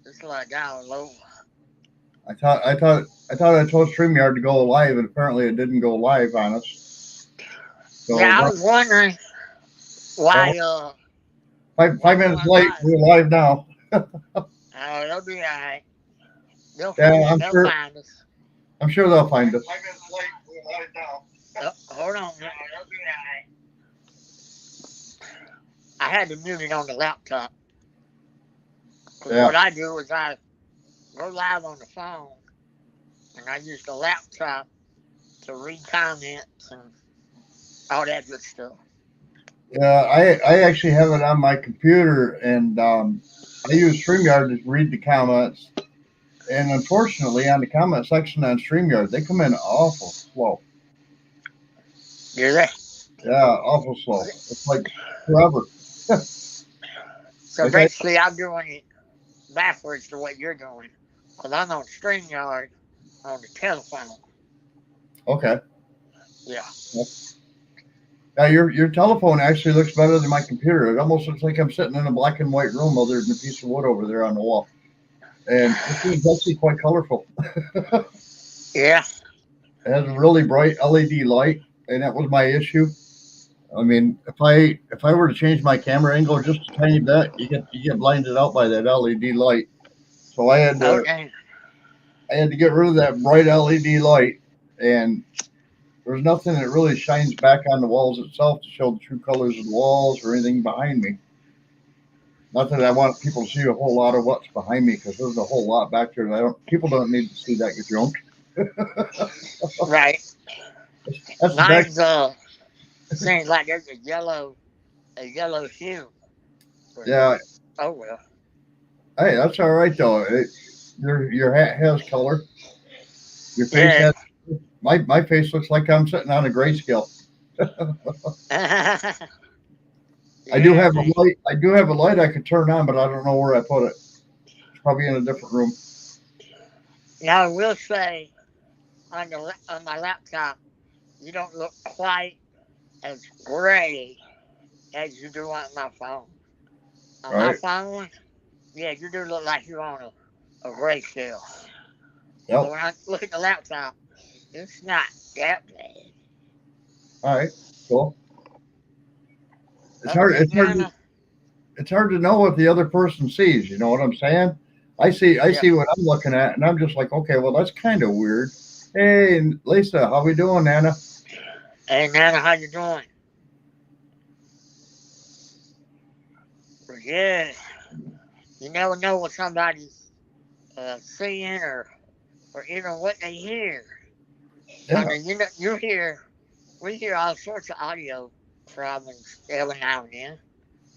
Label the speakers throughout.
Speaker 1: It's like down low.
Speaker 2: I told StreamYard to go live, and apparently it didn't go live on us. So
Speaker 1: Yeah, I was wondering
Speaker 2: well,
Speaker 1: why
Speaker 2: five
Speaker 1: why you
Speaker 2: minutes
Speaker 1: weren't
Speaker 2: late.
Speaker 1: live.
Speaker 2: We're live now.
Speaker 1: Oh, they'll be alright.
Speaker 2: Yeah,
Speaker 1: They'll find us.
Speaker 2: I'm sure they'll find us.
Speaker 1: Oh, hold on. I had to mute it on the laptop. Because
Speaker 2: Yeah.
Speaker 1: what I do is I go live on the phone and I use the laptop to read comments and all that good stuff.
Speaker 2: Yeah, I actually have it on my computer, and I use StreamYard to read the comments. And unfortunately, on the comment section on StreamYard, they come in awful slow.
Speaker 1: Do they?
Speaker 2: Yeah, awful slow. It's like forever.
Speaker 1: So
Speaker 2: Like I
Speaker 1: basically, I'm doing it backwards to what you're doing. Because I'm on StreamYard on the telephone.
Speaker 2: okay.
Speaker 1: Yeah.
Speaker 2: Yeah, your telephone actually looks better than my computer. It almost looks like I'm sitting in a black and white room, other than a piece of wood over there on the wall. And this is actually quite colorful.
Speaker 1: Yeah.
Speaker 2: It has a really bright LED light, and that was my issue. I mean, if I were to change my camera angle just a tiny bit, you get blinded out by that LED light. So
Speaker 1: Okay.
Speaker 2: I had to get rid of that bright LED light, and there's nothing that really shines back on the walls itself to show the true colors of the walls or anything behind me. Not that I want people to see a whole lot of what's behind me, because there's a whole lot back there that I don't. People don't need to see that junk.
Speaker 1: Right.
Speaker 2: That's the back.
Speaker 1: Mine's seems like there's a yellow hue. But,
Speaker 2: Yeah.
Speaker 1: oh well.
Speaker 2: Hey, that's all right though. Your hat has color. Your face
Speaker 1: Yeah.
Speaker 2: has. My face looks like I'm sitting on a grayscale.
Speaker 1: Yeah. See.
Speaker 2: I do have a light I could turn on, but I don't know where I put it. It's probably in a different room.
Speaker 1: Now I will say on my laptop, you don't look quite as gray as you do on my phone. On my
Speaker 2: Right.
Speaker 1: phone, yeah, you do look like you're on a gray scale. But
Speaker 2: Yep.
Speaker 1: when I look at the laptop, it's not that bad.
Speaker 2: All right. Cool. It's
Speaker 1: Oh,
Speaker 2: hard.
Speaker 1: hey, Nana.
Speaker 2: It's hard to know what the other person sees. You know what I'm saying? I
Speaker 1: Yeah.
Speaker 2: see what I'm looking at, and I'm just like, okay, well, that's kind of weird. Hey, Lisa, how we doing, Nana?
Speaker 1: Hey, Nana, how you doing? Well, yeah. You never know what somebody's seeing or even what they hear. I
Speaker 2: Yeah.
Speaker 1: mean, we hear all sorts of audio from every now and then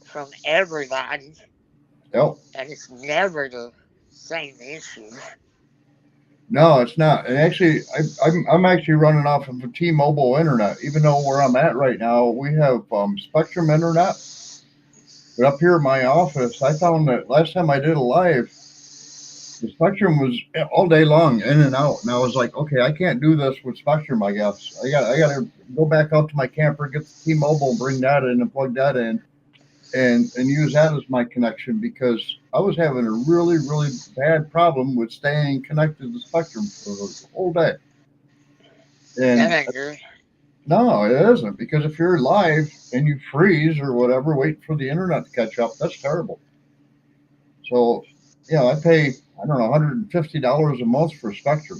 Speaker 1: from everybody,
Speaker 2: Yep.
Speaker 1: and it's never the same issue.
Speaker 2: No, it's not. And actually, I'm actually running off of a T-Mobile internet. Even though where I'm at right now, we have Spectrum internet. But up here in my office, I found that last time I did a live, the Spectrum was all day long, in and out. And I was like, okay, I can't do this with Spectrum. I guess I got to go back out to my camper, get the T-Mobile, bring that in, and plug that in, and use that as my connection, because I was having a really bad problem with staying connected to Spectrum for the whole day.
Speaker 1: That
Speaker 2: And
Speaker 1: ain't good.
Speaker 2: no, it isn't, because if you're live and you freeze or whatever, waiting for the internet to catch up, that's terrible. So, I pay, I don't know, $150 a month for Spectrum.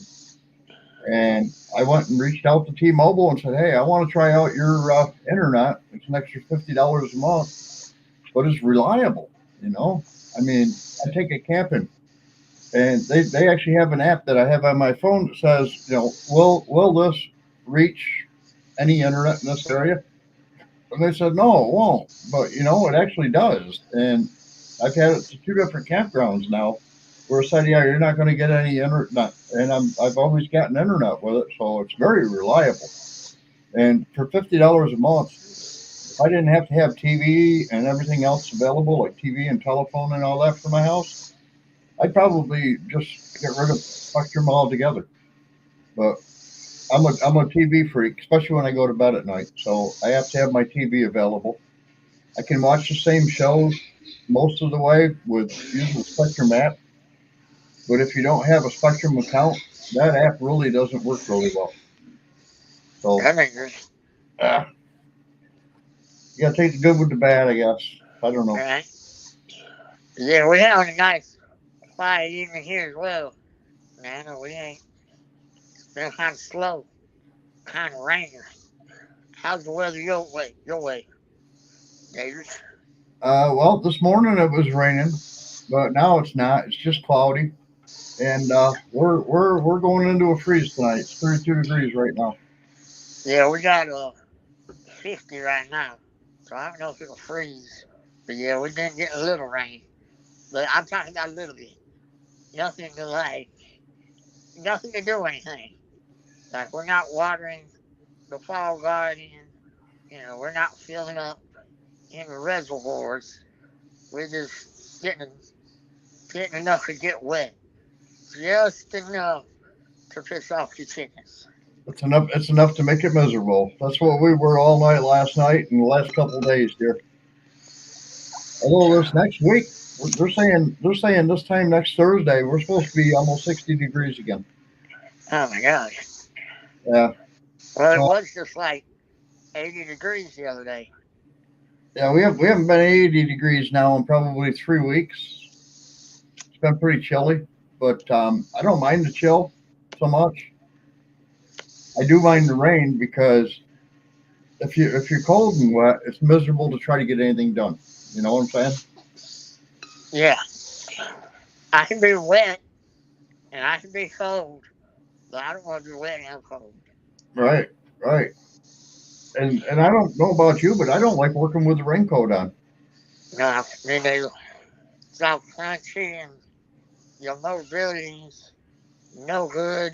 Speaker 2: And I went and reached out to T-Mobile and said, "Hey, I want to try out your internet. It's an extra $50 a month, but it's reliable. You know, I mean, I take it camping, and they actually have an app that I have on my phone that says, will this reach any internet in this area?" And they said, "No, it won't." But it actually does. And I've had it to two different campgrounds now, where it said, "Yeah, you're not going to get any internet," and I've always gotten internet with it, so it's very reliable. And for $50 a month, if I didn't have to have TV and everything else available, like TV and telephone and all that for my house, I'd probably just get rid of Spectrum altogether. But I'm a TV freak, especially when I go to bed at night. So I have to have my TV available. I can watch the same shows most of the way with using the Spectrum app. But if you don't have a Spectrum account, that app really doesn't work really well. So
Speaker 1: That makes sense.
Speaker 2: uh, you gotta take the good with the bad, I guess. I don't know.
Speaker 1: Right? Yeah, we having a nice quiet evening here as well. Man, we ain't been kind of slow, kind of rainy. How's the weather your way, David?
Speaker 2: Well, this morning it was raining, but now it's not. It's just cloudy, and we're going into a freeze tonight. It's 32 degrees right now.
Speaker 1: Yeah, we got 50 right now, so I don't know if it'll freeze. But yeah, we didn't get a little rain. But I'm talking about a little bit. Nothing to nothing to do anything. Like we're not watering the fall garden. We're not filling up in the reservoirs. We're just getting enough to get wet, just enough to piss off the chickens.
Speaker 2: It's enough. It's enough to make it miserable. That's what we were all night last night and the last couple of days, dear. Although this next week, they're saying this time next Thursday we're supposed to be almost 60 degrees again.
Speaker 1: Oh my gosh!
Speaker 2: Yeah.
Speaker 1: Well, it
Speaker 2: So
Speaker 1: was just like 80 degrees the other day.
Speaker 2: yeah, we haven't been 80 degrees now in probably 3 weeks. It's been pretty chilly, but I don't mind the chill so much. I do mind the rain because if you're cold and wet, it's miserable to try to get anything done. You know what I'm saying?
Speaker 1: Yeah, I can be wet and I can be cold, but I don't want to be wet and cold.
Speaker 2: Right, right. And I don't know about you, but I don't like working with the raincoat on.
Speaker 1: No, me neither. It's all crunchy and your mobility's no good.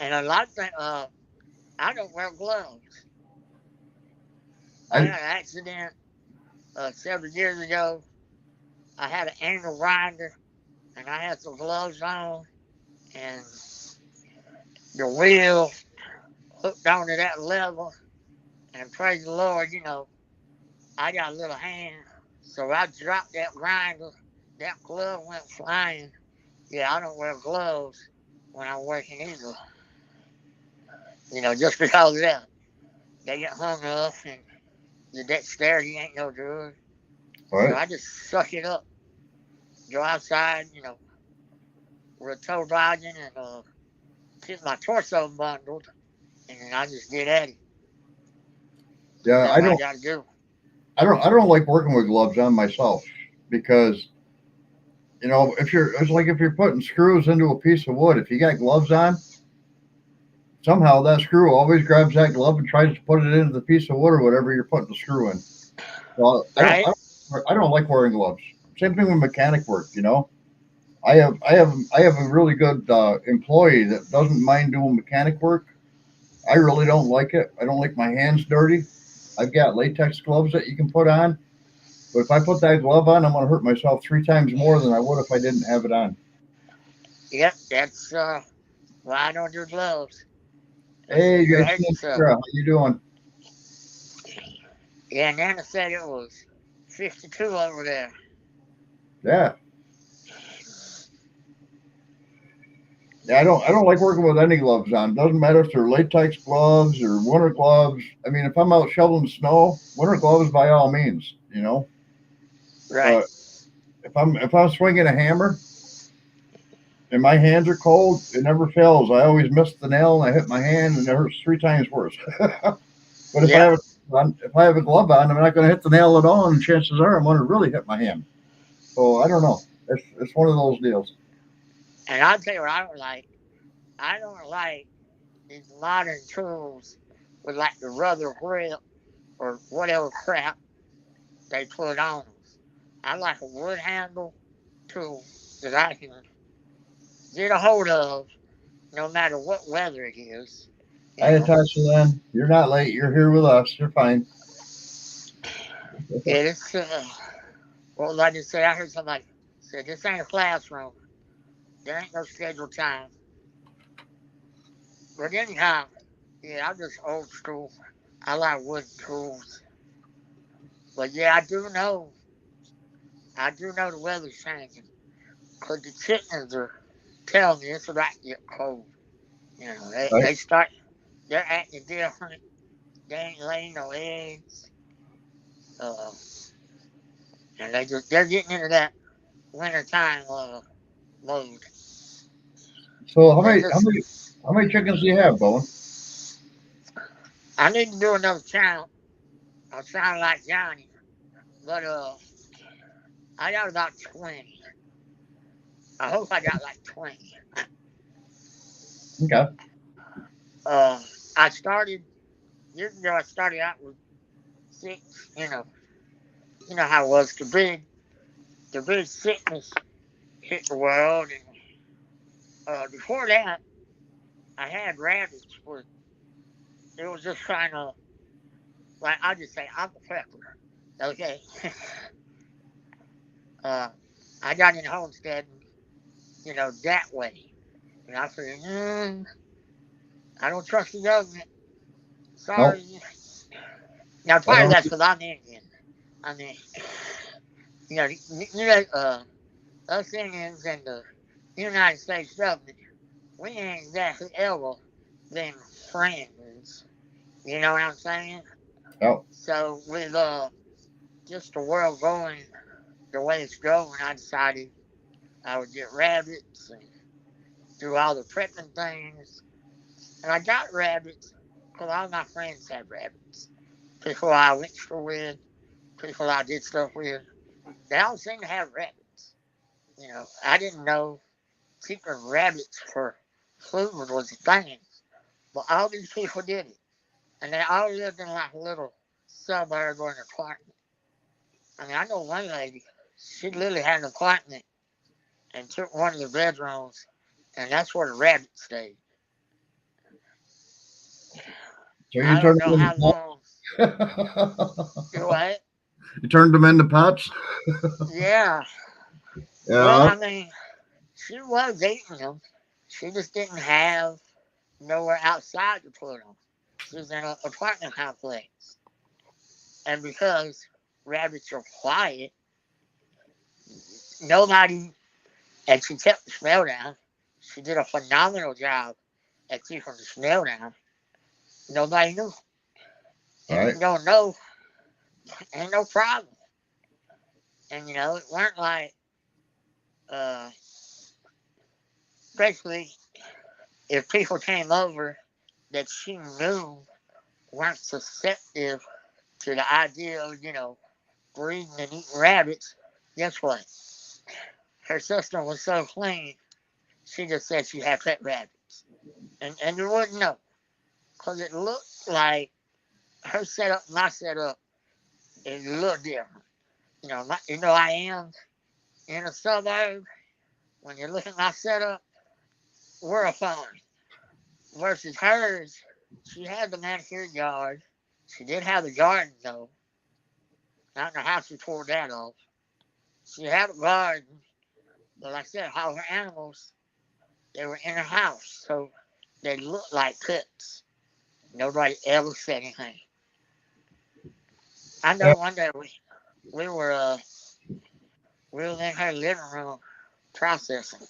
Speaker 1: And a lot of things, I don't wear gloves. I
Speaker 2: I
Speaker 1: had an accident several years ago. I had an angle grinder and I had some gloves on and the wheel hooked onto that lever. And praise the Lord, I got a little hand. So I dropped that grinder. That glove went flying. Yeah, I don't wear gloves when I'm working either. Just because of that. They get hung up and the dexterity ain't no good. So
Speaker 2: right.
Speaker 1: I just suck it up. Go outside, with a toe dodging and keep my torso bundled. And then I just get at it.
Speaker 2: Yeah,
Speaker 1: That's what I got to do.
Speaker 2: I don't like working with gloves on myself because if you're putting screws into a piece of wood, if you got gloves on, somehow that screw always grabs that glove and tries to put it into the piece of wood or whatever you're putting the screw in. So
Speaker 1: Right?
Speaker 2: I don't like wearing gloves. Same thing with mechanic work. I have a really good employee that doesn't mind doing mechanic work. I really don't like it. I don't like my hands dirty. I've got latex gloves that you can put on, but if I put that glove on, I'm going to hurt myself 3 times more than I would if I didn't have it on.
Speaker 1: Yep, that's why I don't do gloves.
Speaker 2: Hey,
Speaker 1: You'll
Speaker 2: you
Speaker 1: hurt
Speaker 2: guys,
Speaker 1: yourself.
Speaker 2: Sarah, how you doing?
Speaker 1: Yeah, Nana said it was 52 over there.
Speaker 2: Yeah, yeah. I don't like working with any gloves on. Doesn't matter if they're latex gloves or winter gloves. I mean, if I'm out shoveling snow, winter gloves by all means.
Speaker 1: Right.
Speaker 2: But if I'm swinging a hammer and my hands are cold, it never fails. I always miss the nail and I hit my hand and it hurts 3 times worse. But
Speaker 1: Yep.
Speaker 2: if I have a glove on, I'm not going to hit the nail at all, and chances are I'm going to really hit my hand. So I don't know. It's one of those deals.
Speaker 1: And I'll tell you what I don't like. I don't like these modern tools with like the rubber grip or whatever crap they put on them. I like a wood handle tool that I can get a hold of no matter what weather it is. You
Speaker 2: Hi,
Speaker 1: know,
Speaker 2: Natasha. Then you're not late. You're here with us. You're fine.
Speaker 1: it's, well, like I say, I heard somebody say, this ain't a classroom. There ain't no scheduled time. But anyhow, yeah, I'm just old school. I like wooden tools. But yeah, I do know the weather's changing. 'cause the chickens are telling me it's about to get cold. You know,
Speaker 2: Right.
Speaker 1: they're acting different. They ain't laying no eggs. Uh, and they're getting into that wintertime mode.
Speaker 2: So how
Speaker 1: They
Speaker 2: many how
Speaker 1: just,
Speaker 2: many how many chickens do you have, Bowen?
Speaker 1: I need to do another count. I sound like Johnny, but I got about 20. I hope I got like 20.
Speaker 2: Okay.
Speaker 1: Uh, I started years ago. I started out with 6. You know how it was. The big sickness hit the world, and before that, I had rabbits. But it was just kind of like I just say I'm a prepper. Okay. uh, I got in homestead, that way. And I said, I don't trust the government.
Speaker 2: No,
Speaker 1: Sorry. Now,
Speaker 2: I
Speaker 1: part of
Speaker 2: don't.
Speaker 1: that's because I'm Indian. I mean, us Indians and the United States government, we ain't exactly ever been friends. You know what I'm saying?
Speaker 2: No.
Speaker 1: So with just the world going the way it's going, I decided I would get rabbits and do all the prepping things. And I got rabbits because all my friends had rabbits. People I went to school with, people I did stuff with, they all seem to have rabbits. I didn't know keeping rabbits for food was a thing, but all these people did it. And they all lived in like a little suburb or an apartment. I mean, I know one lady, she literally had an apartment and took one of the bedrooms, and that's where the rabbits stayed.
Speaker 2: So you
Speaker 1: I don't
Speaker 2: turned
Speaker 1: know
Speaker 2: them
Speaker 1: how
Speaker 2: into
Speaker 1: long. You
Speaker 2: pots?
Speaker 1: what?
Speaker 2: You turned them into pots?
Speaker 1: Yeah. Well,
Speaker 2: Yeah.
Speaker 1: I mean, she was eating them. She just didn't have nowhere outside to put them. She was in an apartment complex. And because rabbits are quiet, nobody, and she kept the smell down. She did a phenomenal job at keeping the smell down. Nobody knew.
Speaker 2: All
Speaker 1: And if
Speaker 2: right.
Speaker 1: you don't know, ain't no problem. And it weren't like, uh, basically, if people came over that she knew weren't susceptible to the idea of, breeding and eating rabbits, guess what? Her system was so clean, she just said she had pet rabbits. And you wouldn't know, because it looked like her setup, my setup, is a little different. I am in a suburb. When you look at my setup, we're a farm. Versus hers, she had the manicured yard. She did have the garden, though. Not in the house, she tore that off. She had a garden, but like I said, all her animals, they were in her house, so they looked like pets. Nobody ever said anything. I
Speaker 2: Yeah.
Speaker 1: know one day we were we were in her living room processing,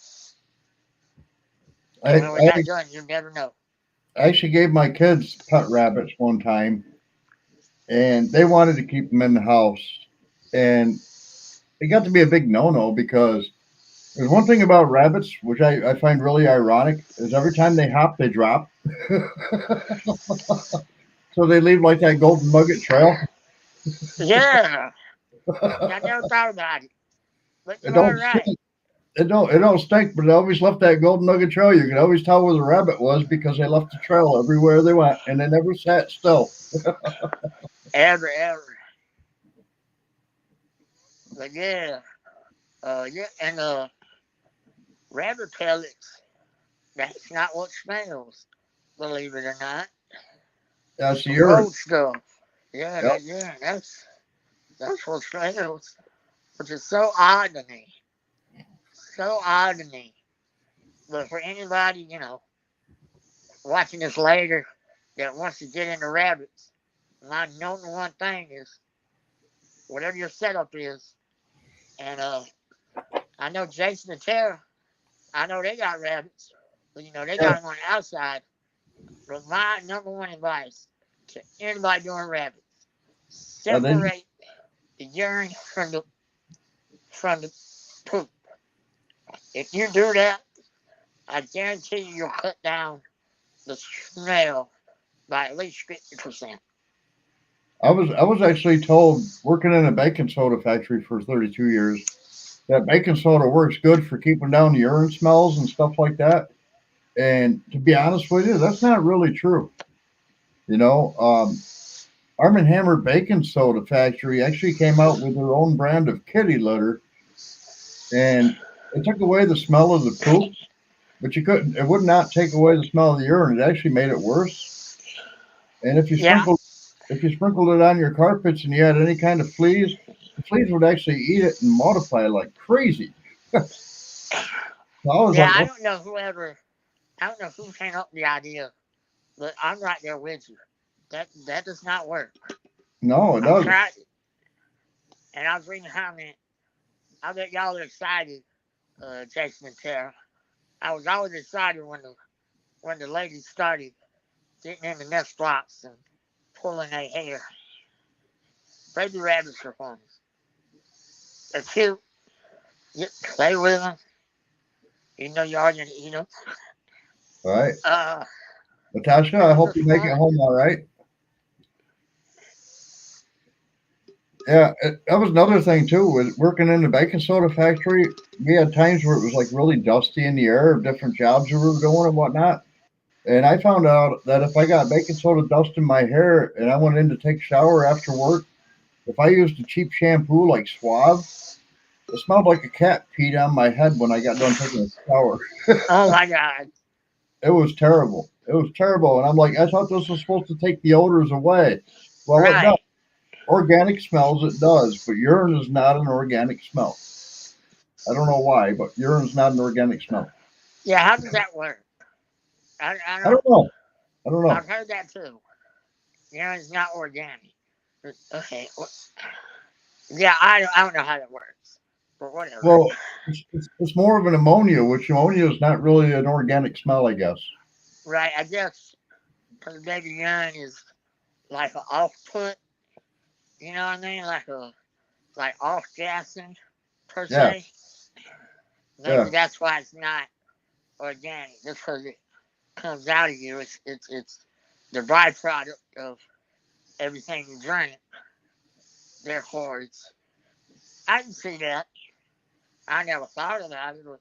Speaker 2: I,
Speaker 1: and when we got
Speaker 2: I
Speaker 1: done, you never know.
Speaker 2: I actually gave my kids pet rabbits one time, and they wanted to keep them in the house. And it got to be a big no-no because there's one thing about rabbits, which I find really ironic, is every time they hop, they drop. So they leave like that golden nugget trail.
Speaker 1: Yeah, I never thought about it, but
Speaker 2: It
Speaker 1: you are
Speaker 2: don't
Speaker 1: right.
Speaker 2: stink. It don't stink, but they always left that golden nugget trail. You could always tell where the rabbit was because they left the trail everywhere they went, and they never sat still.
Speaker 1: Ever. But yeah, yeah, and rabbit pellets. That's not what smells. Believe it or not,
Speaker 2: That's the
Speaker 1: the
Speaker 2: urine.
Speaker 1: road stuff. Yeah,
Speaker 2: Yep.
Speaker 1: that's what smells. Which is so odd to me. So odd to me. But for anybody, watching this later that wants to get into rabbits, my number one thing is whatever your setup is, and I know Jason and Tara. I know they got rabbits, but they
Speaker 2: Yeah,
Speaker 1: got them on the outside. But my number one advice to anybody doing rabbits:
Speaker 2: yeah, they,
Speaker 1: separate the urine from the poop. If you do that, I guarantee you'll cut down the smell by at least 50%.
Speaker 2: I was actually told working in a baking soda factory for 32 years that baking soda works good for keeping down the urine smells and stuff like that. And to be honest with you, that's not really true. You know, Arm& and Hammer Baking Soda Factory actually came out with their own brand of kitty litter, and it took away the smell of the poop, but you couldn't. It would not take away the smell of the urine. It actually made it worse. And
Speaker 1: Yeah,
Speaker 2: if you sprinkled it on your carpets and you had any kind of fleas, the fleas would actually eat it and multiply like crazy. So I was
Speaker 1: yeah.
Speaker 2: like,
Speaker 1: I
Speaker 2: oh,
Speaker 1: don't know I don't know who came up with the idea, but I'm right there with you. That does not work.
Speaker 2: no, it
Speaker 1: I've
Speaker 2: doesn't.
Speaker 1: tried it, and I was reading a comment. I bet y'all are excited, Jason and Tara. I was always excited when the ladies started getting in the nest blocks and pulling their hair. Baby rabbits are fun. They're cute. You play with them. You know you are gonna eat them.
Speaker 2: All right,
Speaker 1: Uh,
Speaker 2: Natasha,
Speaker 1: they're
Speaker 2: I hope
Speaker 1: just
Speaker 2: you make it
Speaker 1: fun.
Speaker 2: home all right. Yeah, that was another thing too. With working in the baking soda factory, we had times where it was like really dusty in the air of different jobs we were doing and whatnot. And I found out that if I got baking soda dust in my hair and I went in to take a shower after work, if I used a cheap shampoo like Suave, it smelled like a cat peed on my head when I got done taking a shower.
Speaker 1: Oh my god.
Speaker 2: It was terrible. It was terrible. And I'm like, I thought this was supposed to take the odors away. Well, it does.
Speaker 1: Right.
Speaker 2: Organic smells, it does, but urine is not an organic smell. I don't know why, but urine's not an organic smell.
Speaker 1: Yeah. How does that work? I
Speaker 2: I
Speaker 1: don't.
Speaker 2: don't know. I don't know.
Speaker 1: I've heard that too. It's not organic. Okay. Yeah. I don't know how that works, but whatever.
Speaker 2: Well, it's more of an ammonia, which ammonia is not really an organic smell, I guess.
Speaker 1: Right. I guess because baby urine is like an off put. You know what I mean? Like off gassing per
Speaker 2: Yeah,
Speaker 1: se. Maybe
Speaker 2: yeah,
Speaker 1: that's why it's not organic. Just because it comes out of you, it's the byproduct of everything you drink. Therefore, I can see that. I never thought about it, but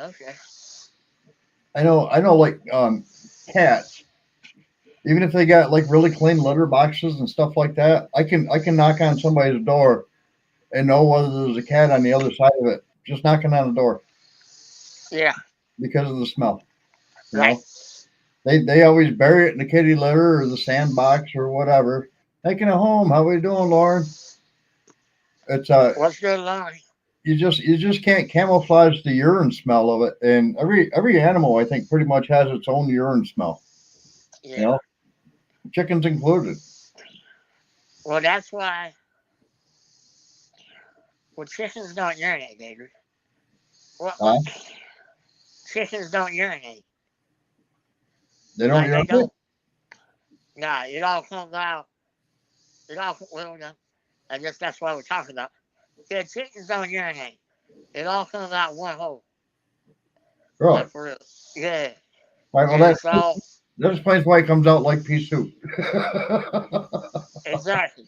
Speaker 1: okay.
Speaker 2: I know. Like cats, even if they got like really clean litter boxes and stuff like that, I can knock on somebody's door and know whether there's a cat on the other side of it, just knocking on the door
Speaker 1: Yeah,
Speaker 2: because of the smell. You
Speaker 1: right.
Speaker 2: know, they always bury it in the kitty litter or the sandbox or whatever. Taking it home. How we doing, Lauren? It's
Speaker 1: What's good, Lonnie?
Speaker 2: you just can't camouflage the urine smell of it. And every animal, I think, pretty much has its own urine smell. You
Speaker 1: Yeah.
Speaker 2: know, chickens included.
Speaker 1: Well, that's why. Well, chickens don't urinate, baby. What?
Speaker 2: Uh,
Speaker 1: Chickens don't urinate.
Speaker 2: they don't
Speaker 1: Like they
Speaker 2: urinate.
Speaker 1: don't. Nah, it all comes out. It all. Well, I guess that's what we're talking about. Yeah, chickens don't urinate. It all comes out one hole.
Speaker 2: Really?
Speaker 1: Like for real. Yeah.
Speaker 2: Right. Well,
Speaker 1: And it's all
Speaker 2: that explains why it comes out like pea soup.
Speaker 1: exactly.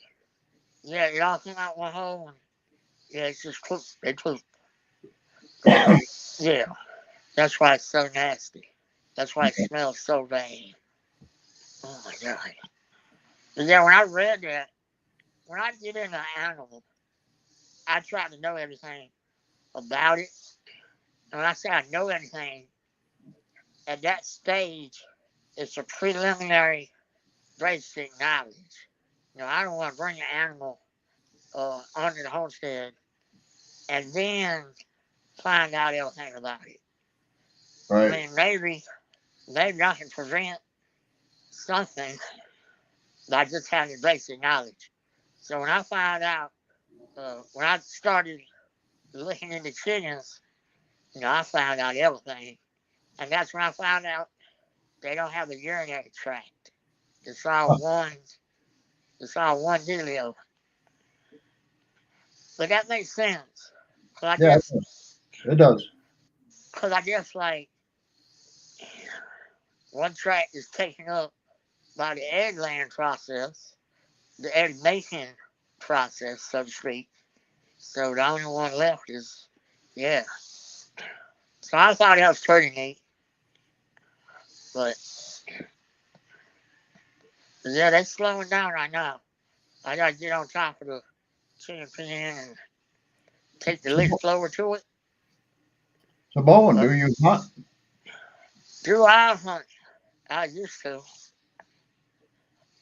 Speaker 1: Yeah, it all comes out one hole. And yeah, it's just poop. They poop. So yeah, that's why it's so nasty. That's why it smells so bad. Oh my god. But yeah, when I read that, when I get into an animal, I try to know everything about it. And when I say I know everything, at that stage, it's a preliminary basic knowledge. I don't want to bring an animal onto the homestead and then find out everything about it. I
Speaker 2: Right.
Speaker 1: mean, maybe I can prevent something by just having basic knowledge. So when I found out, when I started looking into chickens, I found out everything. And that's when I found out they don't have a urinary tract. It's all one. It's all one dealio. But that makes sense. Cause I
Speaker 2: Yeah,
Speaker 1: guess,
Speaker 2: it does.
Speaker 1: cause I guess like one tract is taken up by the egg laying process, the egg making process, so to speak. So the only one left is, yeah. So I thought that was pretty neat. But yeah, they're slowing down right now. I gotta get on top of the chicken pen and take the
Speaker 2: So,
Speaker 1: leaf blower to it.
Speaker 2: so Bowen,
Speaker 1: But
Speaker 2: do you hunt?
Speaker 1: do I hunt? I used to.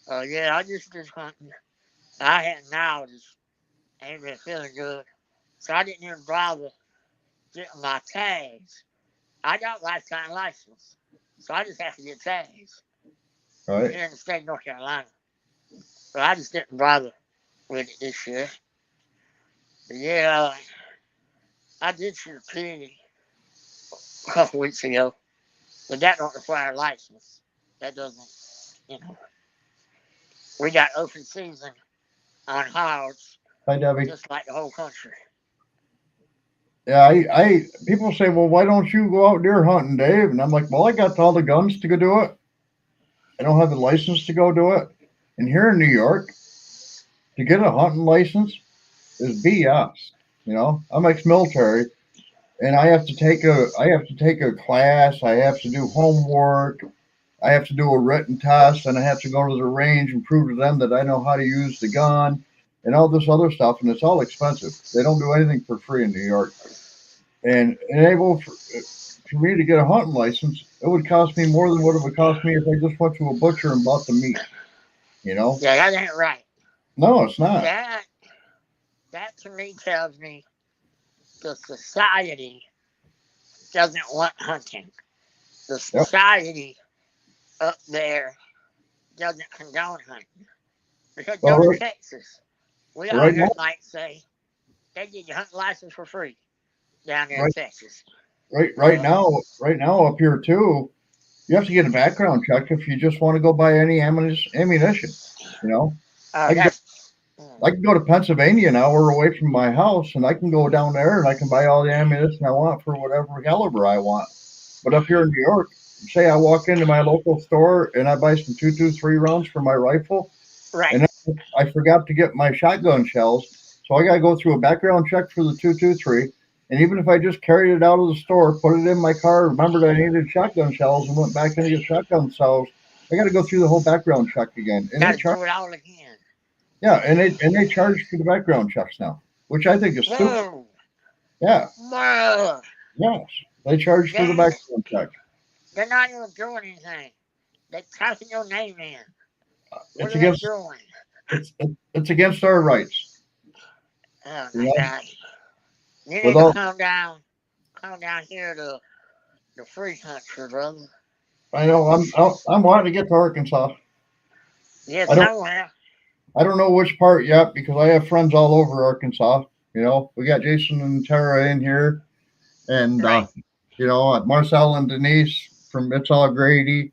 Speaker 1: Yeah, I just did hunting. I hadn't now, just ain't been feeling good. So I didn't even bother getting my tags. I got lifetime license. So I just have to get tags
Speaker 2: Right.
Speaker 1: here in the state of North Carolina. But I just didn't bother with it this year. But yeah, I did shoot a pig a couple weeks ago. But that don't require a license. That doesn't, you know. We got open season on hogs,
Speaker 2: Hi, Debbie.
Speaker 1: just like the whole country.
Speaker 2: Yeah, people say, well, why don't you go out deer hunting, Dave? And I'm like, well, I got all the guns to go do it. I don't have the license to go do it. And here in New York, to get a hunting license is BS. I'm ex-military, and I have to take a class. I have to do homework. I have to do a written test, and I have to go to the range and prove to them that I know how to use the gun and all this other stuff. And it's all expensive. They don't do anything for free in New York. And enable for me to get a hunting license, it would cost me more than what it would cost me if I just went to a butcher and bought the meat. You know?
Speaker 1: Yeah, that ain't right.
Speaker 2: No, it's not.
Speaker 1: That that to me tells me the society doesn't want hunting. The
Speaker 2: Yep.
Speaker 1: society up there doesn't condone hunting. Because
Speaker 2: Well,
Speaker 1: go to Texas. We all
Speaker 2: right
Speaker 1: hear
Speaker 2: now,
Speaker 1: Mike say they get your hunting license for free down there in
Speaker 2: right,
Speaker 1: Texas.
Speaker 2: right,
Speaker 1: Uh,
Speaker 2: right now up here too, you have to get a background check if you just want to go buy any ammunition. You know, I can go,
Speaker 1: that's
Speaker 2: I can go to Pennsylvania an hour away from my house, and I can go down there and I can buy all the ammunition I want for whatever caliber I want. But up here in New York, say I walk into my local store and I buy some 223 rounds for my rifle,
Speaker 1: right.
Speaker 2: and I forgot to get my shotgun shells, so I got to go through a background check for the 223. And even if I just carried it out of the store, put it in my car, remembered I needed shotgun shells, and went back in to get shotgun shells, I got to go through the whole background check again. And
Speaker 1: Got
Speaker 2: they
Speaker 1: to
Speaker 2: charge,
Speaker 1: do it all again.
Speaker 2: yeah, and they charge for the background checks now, which I think is stupid.
Speaker 1: Whoa,
Speaker 2: Yeah,
Speaker 1: whoa.
Speaker 2: yes, they charge for the
Speaker 1: They,
Speaker 2: background check.
Speaker 1: they're not even doing anything. They're typing your name in. What
Speaker 2: It's
Speaker 1: are they
Speaker 2: against
Speaker 1: doing?
Speaker 2: it's against our rights.
Speaker 1: Oh
Speaker 2: You
Speaker 1: my
Speaker 2: know,
Speaker 1: God. You
Speaker 2: with
Speaker 1: need to
Speaker 2: all
Speaker 1: come down here to the free country, brother.
Speaker 2: I know I'm wanting to get to Arkansas.
Speaker 1: Yeah,
Speaker 2: I don't
Speaker 1: somewhere.
Speaker 2: I don't know which part yet because I have friends all over Arkansas. We got Jason and Tara in here, and
Speaker 1: Right.
Speaker 2: Marcel and Denise from It's All Grady,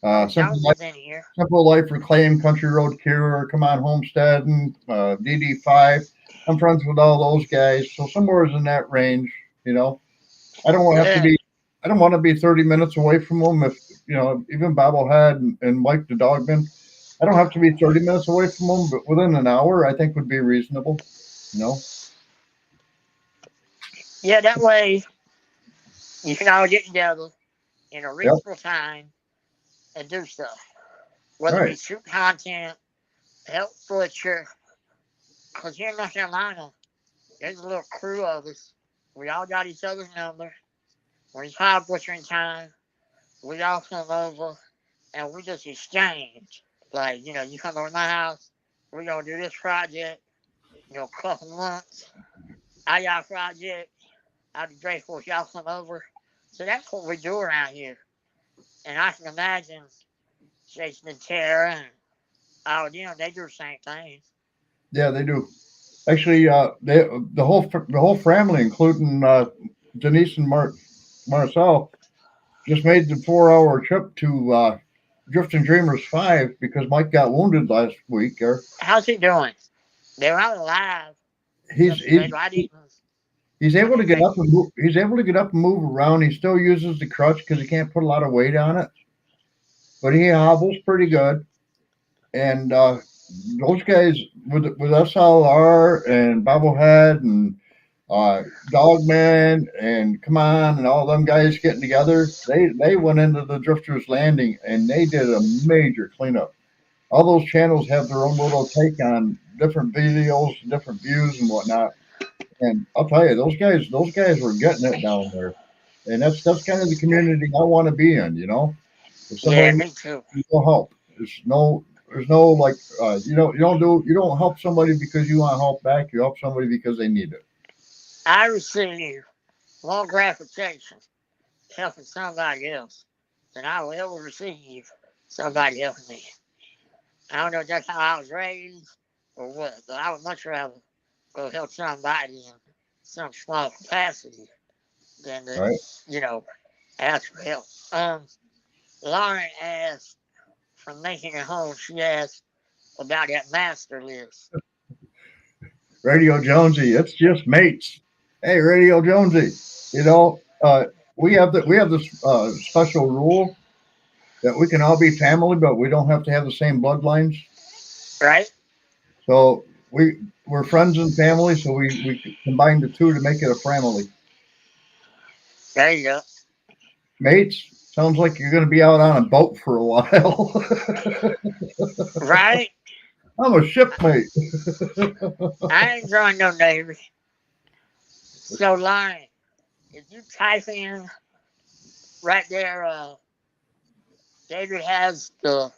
Speaker 1: Oh,
Speaker 2: Simple
Speaker 1: Jones
Speaker 2: Life,
Speaker 1: is in here.
Speaker 2: Simple Life Reclaim, Country Road Cure, Come On Homestead, and DD5. I'm friends with all those guys, so somewhere in that range. You know, I don't want to have to
Speaker 1: Yeah.
Speaker 2: be. I don't want to be 30 minutes away from them. If even Bobblehead and Mike the Dogman, I don't have to be 30 minutes away from them, but within an hour, I think would be reasonable. You know?
Speaker 1: Yeah, that way you can all get together in a
Speaker 2: Yep.
Speaker 1: reasonable time and do stuff. Whether it be
Speaker 2: Right.
Speaker 1: shoot content, help butcher. Because here in North Carolina, there's a little crew of us. We all got each other's number. When it's hog butchering time, we all come over and we just exchange. Like, you come over to my house, we're going to do this project, couple months. I got a project. I'd be grateful if y'all come over. So that's what we do around here. And I can imagine Jason and Tara and all of them, they do the same thing.
Speaker 2: Yeah, they do. Actually, the whole family, including Denise and Marcel, just made the 4 hour trip to Drifting Dreamers 5 because Mike got wounded last week. Or
Speaker 1: How's he doing? They're not alive.
Speaker 2: he's
Speaker 1: They
Speaker 2: he's
Speaker 1: I didn't.
Speaker 2: he's
Speaker 1: I
Speaker 2: able to
Speaker 1: didn't
Speaker 2: get
Speaker 1: think.
Speaker 2: up and move. He's able to get up and move around. He still uses the crutch because he can't put a lot of weight on it, but he hobbles pretty good. And those guys with SLR and Bobblehead and Dogman and Come On and all them guys getting together, they went into the Drifters Landing and they did a major cleanup. All those channels have their own little take on different videos, different views and whatnot. And I'll tell you, those guys were getting it down there. And that's kind of the community I want to be in, you know. If somebody
Speaker 1: Yeah,
Speaker 2: needs
Speaker 1: me too.
Speaker 2: help, there's no like you don't help somebody because you want help back. You help somebody because they need it.
Speaker 1: I receive more gratification helping somebody else than I will ever receive somebody helping me. I don't know if that's how I was raised or what, but I would much rather go help somebody in some small capacity than to,
Speaker 2: Right?
Speaker 1: you know, ask for help. Lauren asked from making it home, she asked about that master list.
Speaker 2: Radio Jonesy, it's just mates. Hey, Radio Jonesy, you know, we have this special rule that we can all be family, but we don't have to have the same bloodlines.
Speaker 1: Right?
Speaker 2: So we're friends and family, so we combine the two to make it a family.
Speaker 1: There you go.
Speaker 2: Mates, sounds like you're going to be out on a boat for a while.
Speaker 1: Right?
Speaker 2: I'm a shipmate.
Speaker 1: I ain't joined no Navy. So, Lauren, if you type in right there, David has the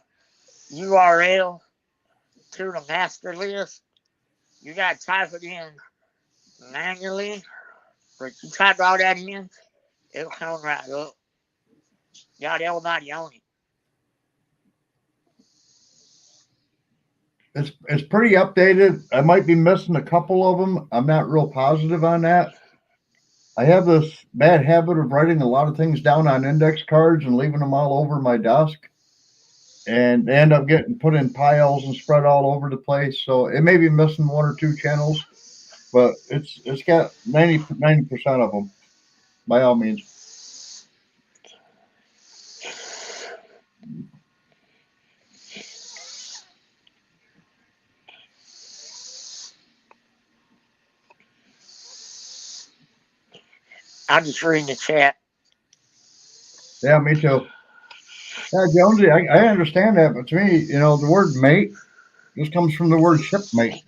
Speaker 1: URL to the master list. You got to type it in manually, but you type all that in, it'll come right up. Got everybody on it.
Speaker 2: It's pretty updated. I might be missing a couple of them. I'm not real positive on that. I have this bad habit of writing a lot of things down on index cards and leaving them all over my desk, and they end up getting put in piles and spread all over the place. So it may be missing one or two channels, but it's got 90% of them by all means.
Speaker 1: I'm just reading the chat.
Speaker 2: Yeah, me too. Yeah, Jonesy, I understand that, but to me, the word mate just comes from the word shipmate.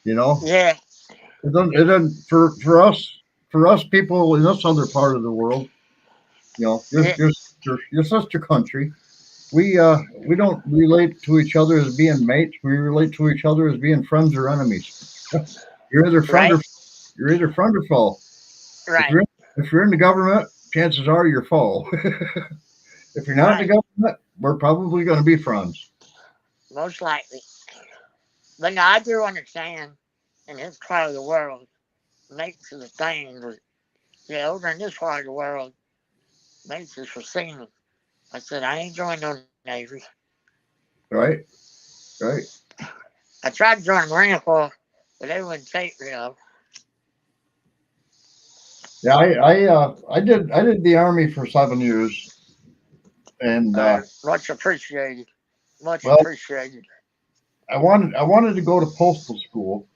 Speaker 2: You know,
Speaker 1: Yeah,
Speaker 2: it doesn't for us people in this other part of the world. Your
Speaker 1: yeah,
Speaker 2: your your sister country. We don't relate to each other as being mates. We relate to each other as being friends or enemies. You're either friend
Speaker 1: right,
Speaker 2: or you're either friend or foe. If
Speaker 1: right,
Speaker 2: you're if you're in the government, chances are you're foe. If you're not in the
Speaker 1: right.
Speaker 2: government, we're probably going to be friends.
Speaker 1: Most likely. But now I do understand in this part of the world, mates is a thing, but yeah, over in this part of the world, mates is for singing. I said, I ain't joining no Navy.
Speaker 2: Right? Right?
Speaker 1: I tried to join the Marine Corps, but they wouldn't take me up.
Speaker 2: Yeah, I did the army for 7 years, and
Speaker 1: Much appreciated. Much
Speaker 2: well,
Speaker 1: appreciated.
Speaker 2: I wanted to go to postal school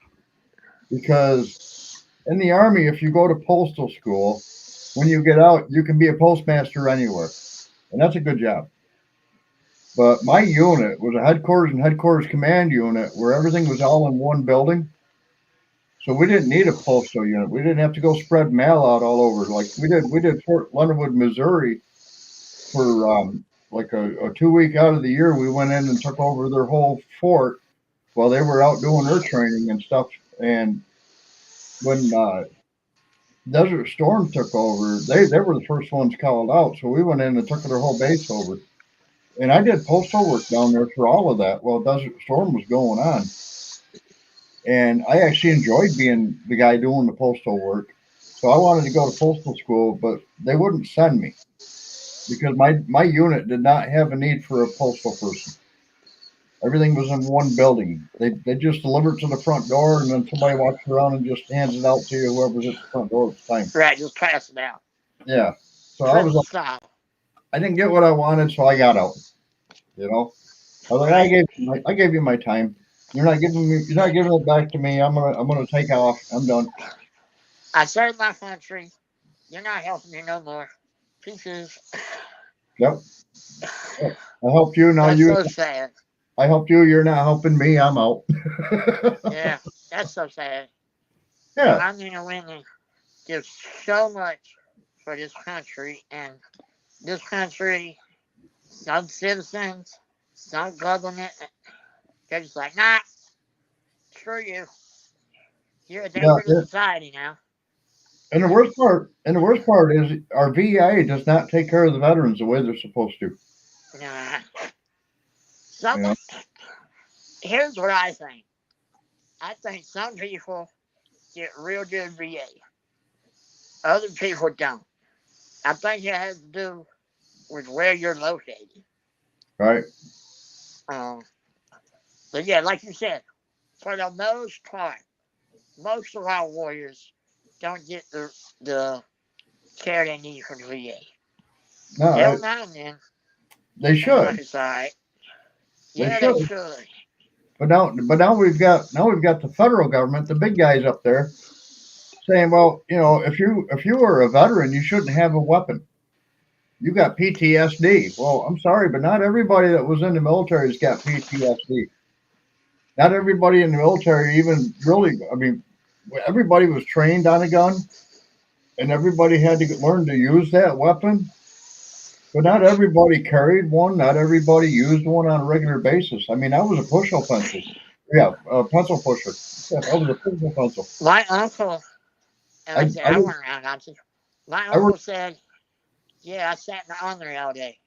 Speaker 2: because in the army, if you go to postal school, when you get out, you can be a postmaster anywhere, and that's a good job. But my unit was a headquarters and headquarters command unit where everything was all in one building. So we didn't need a postal unit. We didn't have to go spread mail out all over. Like we did Fort Leonard, Missouri for like a 2 week out of the year. We went in and took over their whole fort while they were out doing their training and stuff. And when Desert Storm took over, they were the first ones called out. So we went in and took their whole base over. And I did postal work down there for all of that while Desert Storm was going on. and I actually enjoyed being the guy doing the postal work. So I wanted to go to postal school, but they wouldn't send me because my unit did not have a need for a postal person. Everything was in one building. They just deliver it to the front door, and then somebody walks around and just hands it out to you, whoever's at the front door at the time.
Speaker 1: Right, just pass it out.
Speaker 2: Yeah. So I was
Speaker 1: Prison
Speaker 2: like,
Speaker 1: style.
Speaker 2: I didn't get what I wanted, so I got out. You know, I was like,
Speaker 1: Right.
Speaker 2: I gave you my time. You're not giving it back to me. I'm gonna take off. I'm done.
Speaker 1: I served my country. You're not helping me no more. Pieces.
Speaker 2: Yep. Yep. I helped you. Now
Speaker 1: That's
Speaker 2: you.
Speaker 1: so sad.
Speaker 2: I helped you. You're not helping me. I'm out.
Speaker 1: Yeah, that's so sad.
Speaker 2: Yeah.
Speaker 1: I mean, women give so much for this country, and this country, some citizens, some government, they're just like, nah, screw you. You're a
Speaker 2: Yeah.
Speaker 1: danger to society now. And
Speaker 2: And the worst part is our VA does not take care of the veterans the way they're supposed to.
Speaker 1: nah,
Speaker 2: You
Speaker 1: some.
Speaker 2: know.
Speaker 1: Here's what I think. I think some people get real good VA. Other people don't. I think it has to do with where you're located.
Speaker 2: Right.
Speaker 1: Um, but yeah, like you said, for the most part, most of our warriors don't get the care they need from the VA.
Speaker 2: No.
Speaker 1: Every now and then,
Speaker 2: They
Speaker 1: and I'm like,
Speaker 2: should.
Speaker 1: it's all right.
Speaker 2: They
Speaker 1: Yeah, they
Speaker 2: should.
Speaker 1: should.
Speaker 2: But now we've got the federal government, the big guys up there, saying, well, you know, if you were a veteran, you shouldn't have a weapon. You got PTSD. Well, I'm sorry, but not everybody that was in the military has got PTSD. Not everybody in the military even really. I mean, everybody was trained on a gun, and everybody had to learn to use that weapon. But not everybody carried one. Not everybody used one on a regular basis. I mean, I was a push-hole pencil. Yeah, a pencil pusher. Yeah, I was a pencil pencil.
Speaker 1: My uncle, and like I said,
Speaker 2: I
Speaker 1: I
Speaker 2: was
Speaker 1: went around Nazi. My
Speaker 2: I
Speaker 1: uncle
Speaker 2: worked.
Speaker 1: said, yeah, I sat in the armory all day.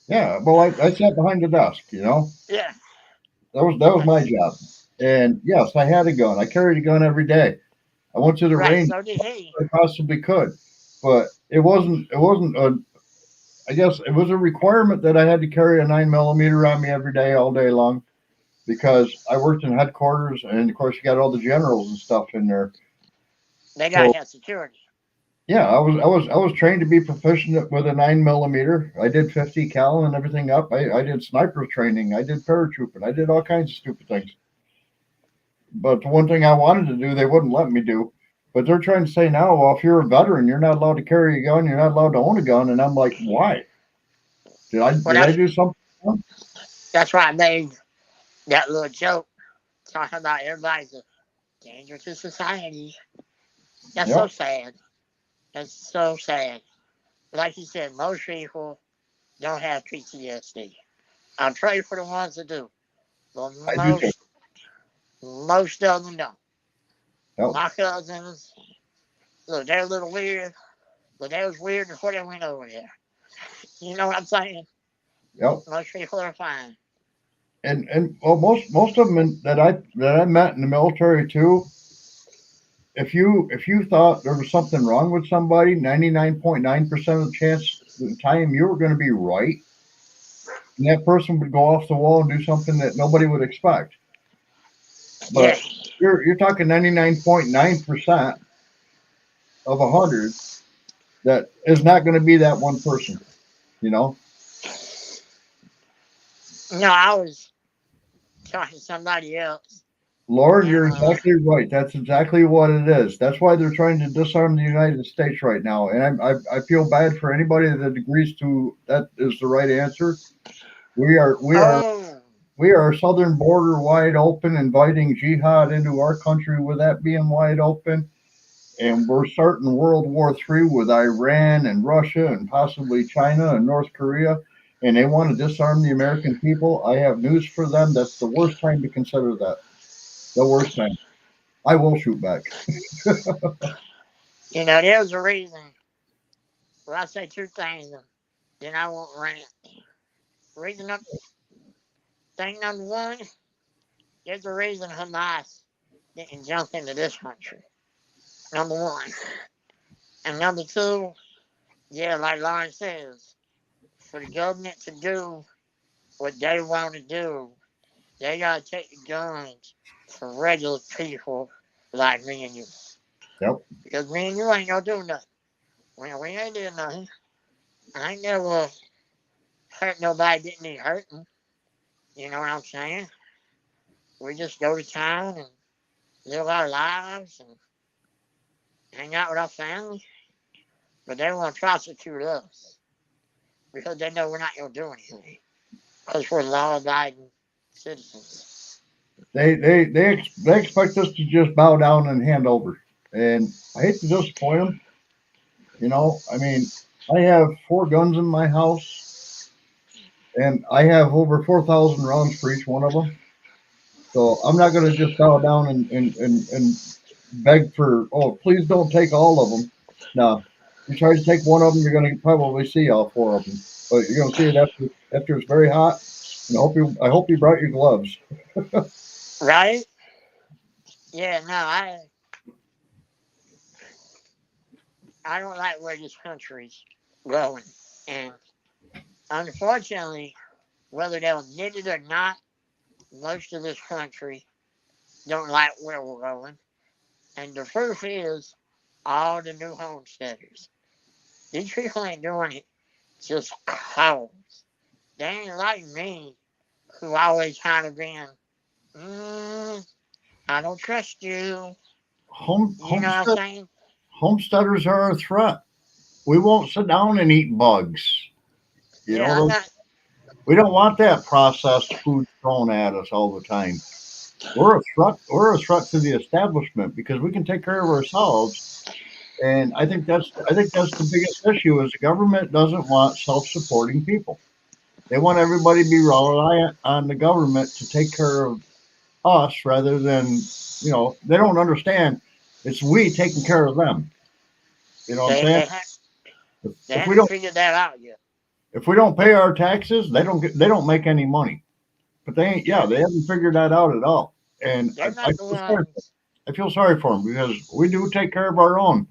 Speaker 2: Yeah, well, I sat behind the desk. You know,
Speaker 1: Yeah,
Speaker 2: that was my
Speaker 1: that's
Speaker 2: job. And yes, I had a gun. I carried a gun every day. I went to the
Speaker 1: right.
Speaker 2: range
Speaker 1: So did he.
Speaker 2: as I possibly could, but it wasn't a. I guess it was a requirement that I had to carry a 9 millimeter on me every day, all day long, because I worked in headquarters, and of course you got all the generals and stuff in there.
Speaker 1: They gotta
Speaker 2: So
Speaker 1: have security.
Speaker 2: yeah, I was trained to be proficient with a 9 millimeter. I did 50 cal and everything up. I did sniper training. I did paratrooping. I did all kinds of stupid things. But the one thing I wanted to do, they wouldn't let me do. But they're trying to say now, well, if you're a veteran, you're not allowed to carry a gun. You're not allowed to own a gun. And I'm like, why?
Speaker 1: Well,
Speaker 2: Did I do something wrong?
Speaker 1: that's why I made that little joke talking about everybody's a danger to society. That's so
Speaker 2: Yep,
Speaker 1: sad. That's so sad. Like you said, most people don't have PTSD. I'm praying for the ones that do, but
Speaker 2: I do too.
Speaker 1: most of them don't.
Speaker 2: Yep,
Speaker 1: My cousins, look, they're a little weird, but they was weird before they went over there. You know what I'm saying?
Speaker 2: yep.
Speaker 1: Most people are fine.
Speaker 2: And well, most of them that I met in the military too. If you thought there was something wrong with somebody, 99.9% of the chance the time you were going to be right, and that person would go off the wall and do something that nobody would expect.
Speaker 1: Yeah,
Speaker 2: But you're talking 99.9% of 100 that is not going to be that one person. You know,
Speaker 1: no, I was talking to somebody else,
Speaker 2: Lauren,
Speaker 1: and
Speaker 2: you're exactly right. That's exactly what it is. That's why they're trying to disarm the United States right now. And I feel bad for anybody that agrees to that is the right answer. We are we are
Speaker 1: oh,
Speaker 2: we are southern border wide open, inviting jihad into our country with that being wide open. And we're starting World War III with Iran and Russia and possibly China and North Korea. And they want to disarm the American people. I have news for them. That's the worst time to consider that. The worst time. I will shoot back.
Speaker 1: there's a reason. Well, I say two things, and then I won't rant. Reason up, thing number one, there's a reason Hamas didn't jump into this country. Number one. And number two, yeah, like Lauren says, for the government to do what they want to do, they gotta take the guns from regular people like me and you.
Speaker 2: Yep.
Speaker 1: Because me and you ain't gonna do nothing. We ain't doing nothing. I ain't never hurt nobody didn't need hurting. You know what I'm saying? We just go to town and live our lives and hang out with our family. But they want to prosecute us because they know we're not going to do anything. Because we're law-abiding citizens.
Speaker 2: They expect us to just bow down and hand over. And I hate to disappoint them. I mean, I have 4 guns in my house, and I have over 4,000 rounds for each one of them. So I'm not going to just bow down and beg for, oh, please don't take all of them. No, you try to take one of them, you're going to probably see all 4 of them, but you're going to see it after it's very hot. And I hope you brought your gloves.
Speaker 1: Right? Yeah, no, I don't like where this country's going. And unfortunately, whether they'll admit it or not, most of this country don't like where we're going. And the proof is all the new homesteaders. These people ain't doing it just cause. They ain't like me, who always kind of been, mm, I don't trust you.
Speaker 2: Home
Speaker 1: You know what I'm
Speaker 2: homestead
Speaker 1: saying?
Speaker 2: Homesteaders are a threat. We won't sit down and eat bugs. You
Speaker 1: Yeah,
Speaker 2: know,
Speaker 1: I'm not.
Speaker 2: we don't want that processed food thrown at us all the time. We're a threat. We're a threat to the establishment because we can take care of ourselves. And I think that's the biggest issue is the government doesn't want self-supporting people. They want everybody to be reliant on the government to take care of us rather than, they don't understand it's we taking care of them. You know what I'm
Speaker 1: They
Speaker 2: saying?
Speaker 1: they ha-
Speaker 2: If,
Speaker 1: they
Speaker 2: if we
Speaker 1: haven't
Speaker 2: don't
Speaker 1: figured that out yet.
Speaker 2: if we don't pay our taxes, they don't make any money. But
Speaker 1: Yeah,
Speaker 2: they haven't figured that out at all. And
Speaker 1: they're not the ones.
Speaker 2: I feel sorry for them because we do take care of our own,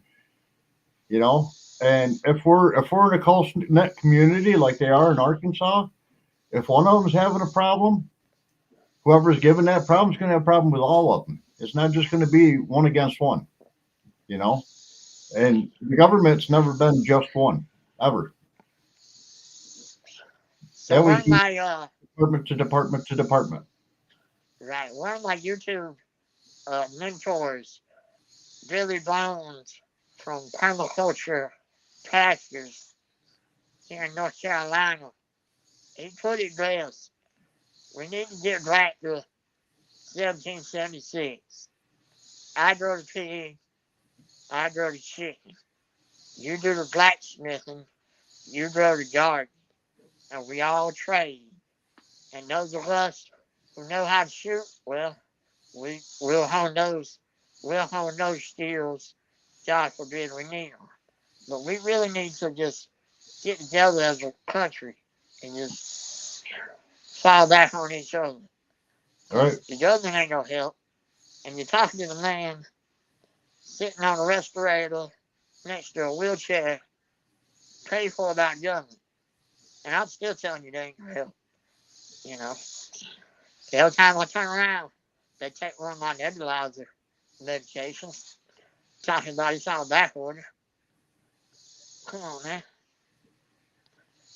Speaker 2: you know. And if we're in a close knit community like they are in Arkansas, if one of them's having a problem, whoever's given that problem is going to have a problem with all of them. It's not just going to be one against one, you know. And the government's never been just one ever. They
Speaker 1: So
Speaker 2: always
Speaker 1: one of
Speaker 2: do
Speaker 1: my
Speaker 2: department to department to department.
Speaker 1: right, one of my YouTube mentors, Billy Bones from Permaculture Pastures here in North Carolina, he put it best. We need to get back to 1776. I grow the pig, I grow the chicken. You do the blacksmithing, you grow the garden, and we all trade. And those of us who know how to shoot, well, we'll hone those skills. God forbid we need them. But we really need to just get together as a country and just fall back on each other.
Speaker 2: All right.
Speaker 1: Because the government ain't gonna help. And you're talking to the man sitting on a respirator next to a wheelchair, paid for about government. And I'm still telling you they ain't gonna help. You know, every time I turn around, they take one of my nebulizer medications, talking about it's on a back order. Come on, man.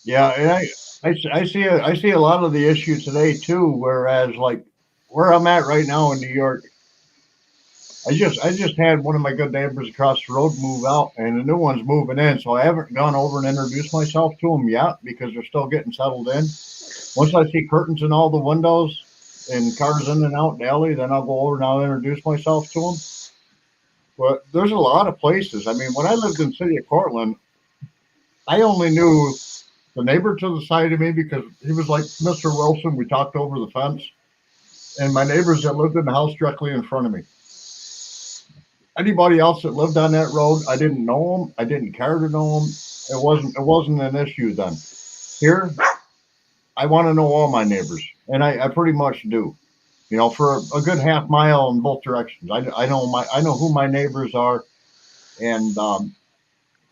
Speaker 2: Yeah, and I see a lot of the issue today too. Whereas like where I'm at right now in New York, I just had one of my good neighbors across the road move out, and the new one's moving in. So I haven't gone over and introduced myself to them yet because they're still getting settled in. Once I see curtains in all the windows and cars in and out in the alley, then I'll go over and I'll introduce myself to them. But there's a lot of places. I mean, when I lived in the city of Cortland, I only knew the neighbor to the side of me because he was like Mr. Wilson. We talked over the fence, and my neighbors that lived in the house directly in front of me. Anybody else that lived on that road, I didn't know them. I didn't care to know them. It wasn't an issue then. Here, I want to know all my neighbors, and I pretty much do. for a good half mile in both directions. I know who my neighbors are, and to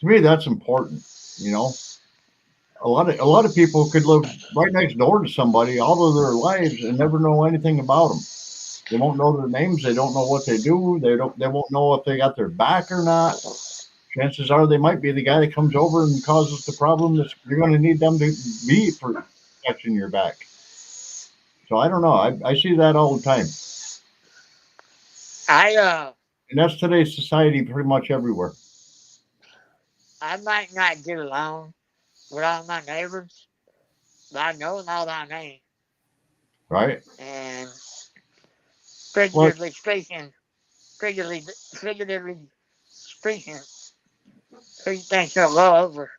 Speaker 2: me that's important. You know, a lot of people could live right next door to somebody all of their lives and never know anything about them. They won't know their names. They don't know what they do. They won't know if they got their back or not. Chances are they might be the guy that comes over and causes the problem that you're going to need them to be for catching your back. So I don't know. I see that all the time,
Speaker 1: I uh
Speaker 2: and that's today's society pretty much everywhere,
Speaker 1: I might not get along with all my neighbors, but I know all their names.
Speaker 2: right?
Speaker 1: And
Speaker 2: Well,
Speaker 1: figuratively speaking, figuratively speaking, who you think you'll go over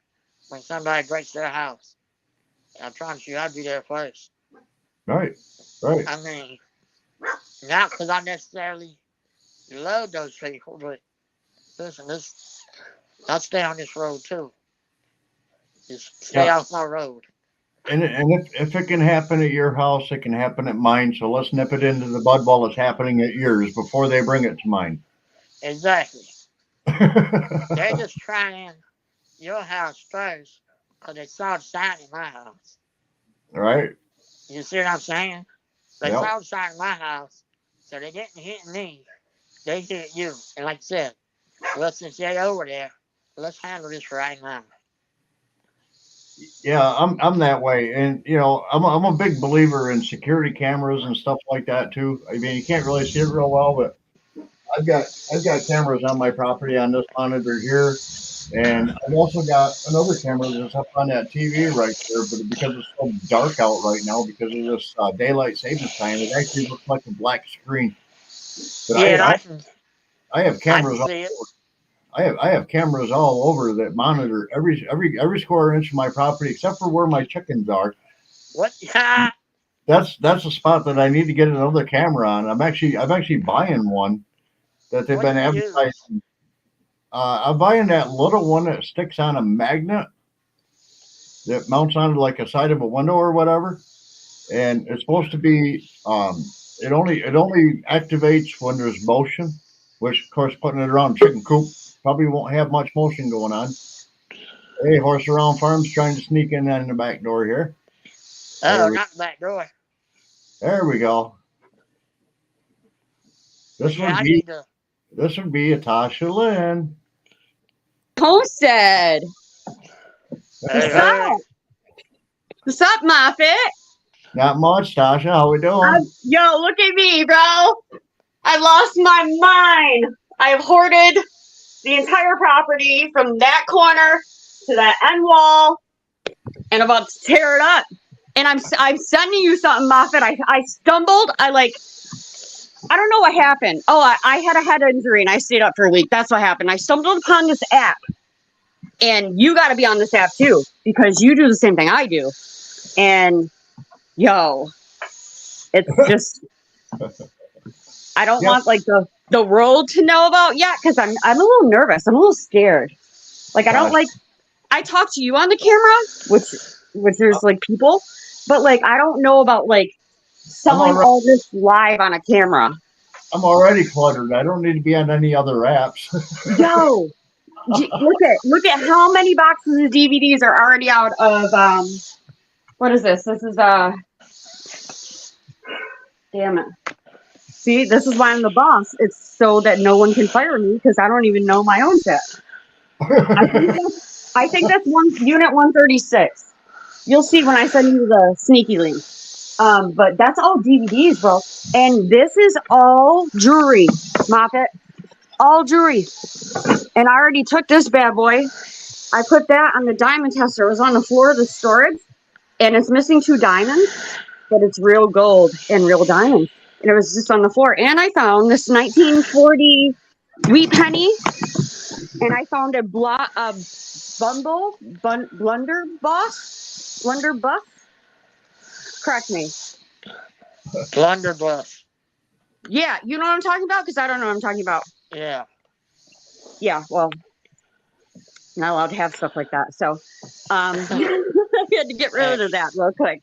Speaker 1: when somebody breaks their house? I promise you, I'd be there first.
Speaker 2: right, right.
Speaker 1: I mean, not because I necessarily love those people, but listen, I'll stay on this road too. Just stay
Speaker 2: Yeah,
Speaker 1: off my road.
Speaker 2: and if it can happen at your house, it can happen at mine. So let's nip it into the bud while it's happening at yours before they bring it to mine.
Speaker 1: Exactly. They're just trying your house first because they saw the sign in my house.
Speaker 2: Right?
Speaker 1: You see what I'm saying? They
Speaker 2: Yep.
Speaker 1: saw the sign in my house, so they didn't hit me. They hit you. And like I said, well, since they're over there, let's handle this right now.
Speaker 2: Yeah, I'm that way, and I'm a big believer in security cameras and stuff like that too. I mean, you can't really see it real well, but I've got cameras on my property on this monitor here, and I've also got another camera that's up on that TV right there. But because it's so dark out right now because of this daylight savings time, it actually looks like a black screen. But
Speaker 1: Yeah, and
Speaker 2: I have
Speaker 1: I can
Speaker 2: cameras
Speaker 1: see it.
Speaker 2: I have cameras all over that monitor every square inch of my property except for where my chickens are.
Speaker 1: What? Ha!
Speaker 2: That's a spot that I need to get another camera on. I'm actually buying one that they've
Speaker 1: What do
Speaker 2: been
Speaker 1: you use?
Speaker 2: advertising. I'm buying that little one that sticks on a magnet that mounts onto like a side of a window or whatever, and it's supposed to be. It only activates when there's motion, which of course putting it around a chicken coop probably won't have much motion going on. Hey, horse around farms trying to sneak in the back door here.
Speaker 1: Oh,
Speaker 2: There we
Speaker 1: not the back door.
Speaker 2: there we go. This
Speaker 1: Yeah,
Speaker 2: would
Speaker 1: I
Speaker 2: be
Speaker 1: need to.
Speaker 2: this would be a Tasha Lynn.
Speaker 3: Homestead.
Speaker 1: Hey,
Speaker 3: What's
Speaker 1: hey.
Speaker 3: up? What's up, Moffat?
Speaker 2: Not much, Tasha. How we doing?
Speaker 3: Yo, look at me, bro. I lost my mind. I've hoarded the entire property from that corner to that end wall and about to tear it up. And I'm sending you something, Moffat. I stumbled. I don't know what happened. Oh, I had a head injury and I stayed up for a week. That's what happened. I stumbled upon this app. And you got to be on this app too because you do the same thing I do. And yo, it's just I don't
Speaker 2: Yep.
Speaker 3: want like the world to know about yet because I'm a little nervous. I'm a little scared. Like I don't
Speaker 2: Tasha,
Speaker 3: like I talk to you on the camera, which there's like people, but like I don't know about like
Speaker 2: I'm
Speaker 3: selling
Speaker 2: already
Speaker 3: all this live on a camera.
Speaker 2: I'm already cluttered. I don't need to be on any other apps.
Speaker 3: Yo, look at how many boxes of DVDs are already out of what is this? This is damn it. See, this is why I'm the boss. It's so that no one can fire me because I don't even know my own shit. I think that's one unit 136. You'll see when I send you the sneaky link. But that's all DVDs, bro. And this is all jewelry, Moffat. All jewelry. And I already took this bad boy. I put that on the diamond tester. It was on the floor of the storage. And it's missing 2 diamonds, but it's real gold and real diamonds. And it was just on the floor. And I found this 1940 wheat penny. And I found a blunderbuss. Correct me.
Speaker 1: Blunderbuss.
Speaker 3: Yeah, you know what I'm talking about? Because I don't know what I'm talking about.
Speaker 1: Yeah.
Speaker 3: Yeah, well, not allowed to have stuff like that. So I had to get rid of that real quick.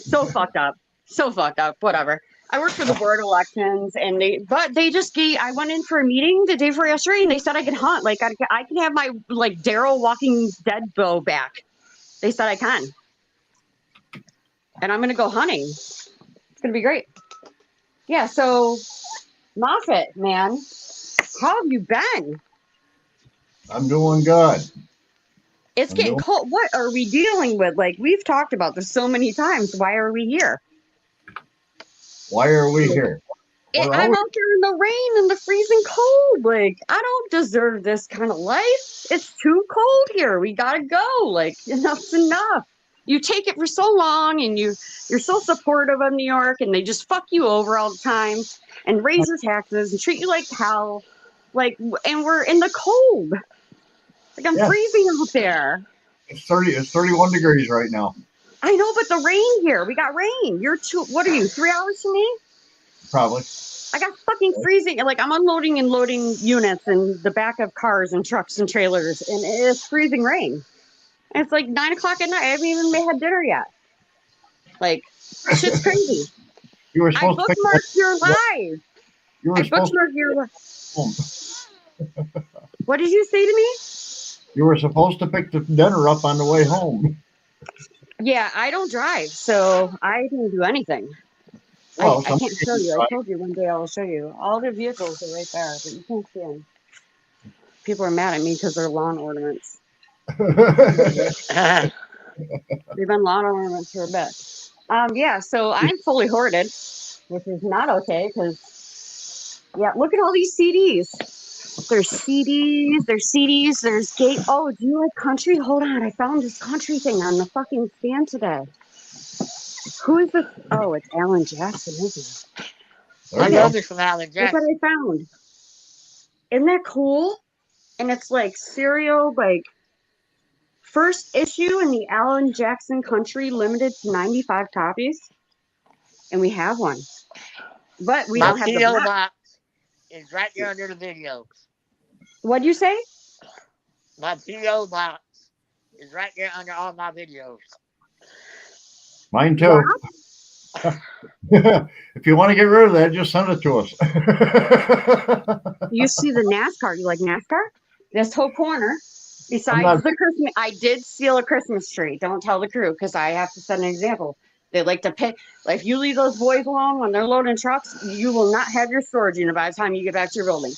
Speaker 3: So fucked up. So fucked up. Whatever. I work for the board of elections, and they just gave. I went in for a meeting the day before yesterday, and they said I could hunt. Like I can have my like Daryl Walking Dead bow back. They said I can, and I'm gonna go hunting. It's gonna be great. Yeah. So, Moffat, man, how have you been?
Speaker 2: I'm doing good.
Speaker 3: It's getting cold. What are we dealing with? Like we've talked about this so many times. Why are we here?
Speaker 2: Why are we here?
Speaker 3: I'm out there in the rain and the freezing cold. Like, I don't deserve this kind of life. It's too cold here. We gotta go. Like, enough's enough. You take it for so long, and you're so supportive of New York, and they just fuck you over all the time and raise your taxes and treat you like hell. Like, and we're in the cold. Like, I'm freezing out there.
Speaker 2: It's 31 degrees right now.
Speaker 3: I know, but the rain here. We got rain. What are you, 3 hours from me?
Speaker 2: Probably.
Speaker 3: I got fucking freezing. Like I'm unloading and loading units in the back of cars and trucks and trailers, and it's freezing rain. And it's like 9 o'clock at night. I haven't even had dinner yet. Like, shit's crazy.
Speaker 2: You were supposed
Speaker 3: to bookmark your live.
Speaker 2: I bookmarked
Speaker 3: your live. What did you say to me?
Speaker 2: You were supposed to pick the dinner up on the way home.
Speaker 3: Yeah, I don't drive, so I didn't do anything. Well, I can't show you. I told you one day I will show you. All the vehicles are right there, but you can't see them. People are mad at me because they're lawn ornaments. They've been lawn ornaments for a bit. Yeah, so I'm fully hoarded, which is not okay because, yeah, look at all these CDs. There's CDs, there's gate. Oh, do you like country? Hold on, I found this country thing on the fucking stand today. Who is this? Oh, it's Alan Jackson, isn't it?
Speaker 1: I know this from Alan Jackson.
Speaker 3: Look what I found. Isn't that cool? And it's like serial, like first issue in the Alan Jackson Country, limited to 95 copies. And we have one. But we don't have the
Speaker 1: P.O. box is right there under the videos.
Speaker 3: What'd you say?
Speaker 1: My P.O. box is right there under all my videos.
Speaker 2: Mine too. If you want to get rid of that, just send it to us.
Speaker 3: You see the NASCAR? You like NASCAR? This whole corner, besides the Christmas, I did steal a Christmas tree. Don't tell the crew because I have to set an example. They like to pick. Like if you leave those boys alone when they're loading trucks, you will not have your storage unit by the time you get back to your building.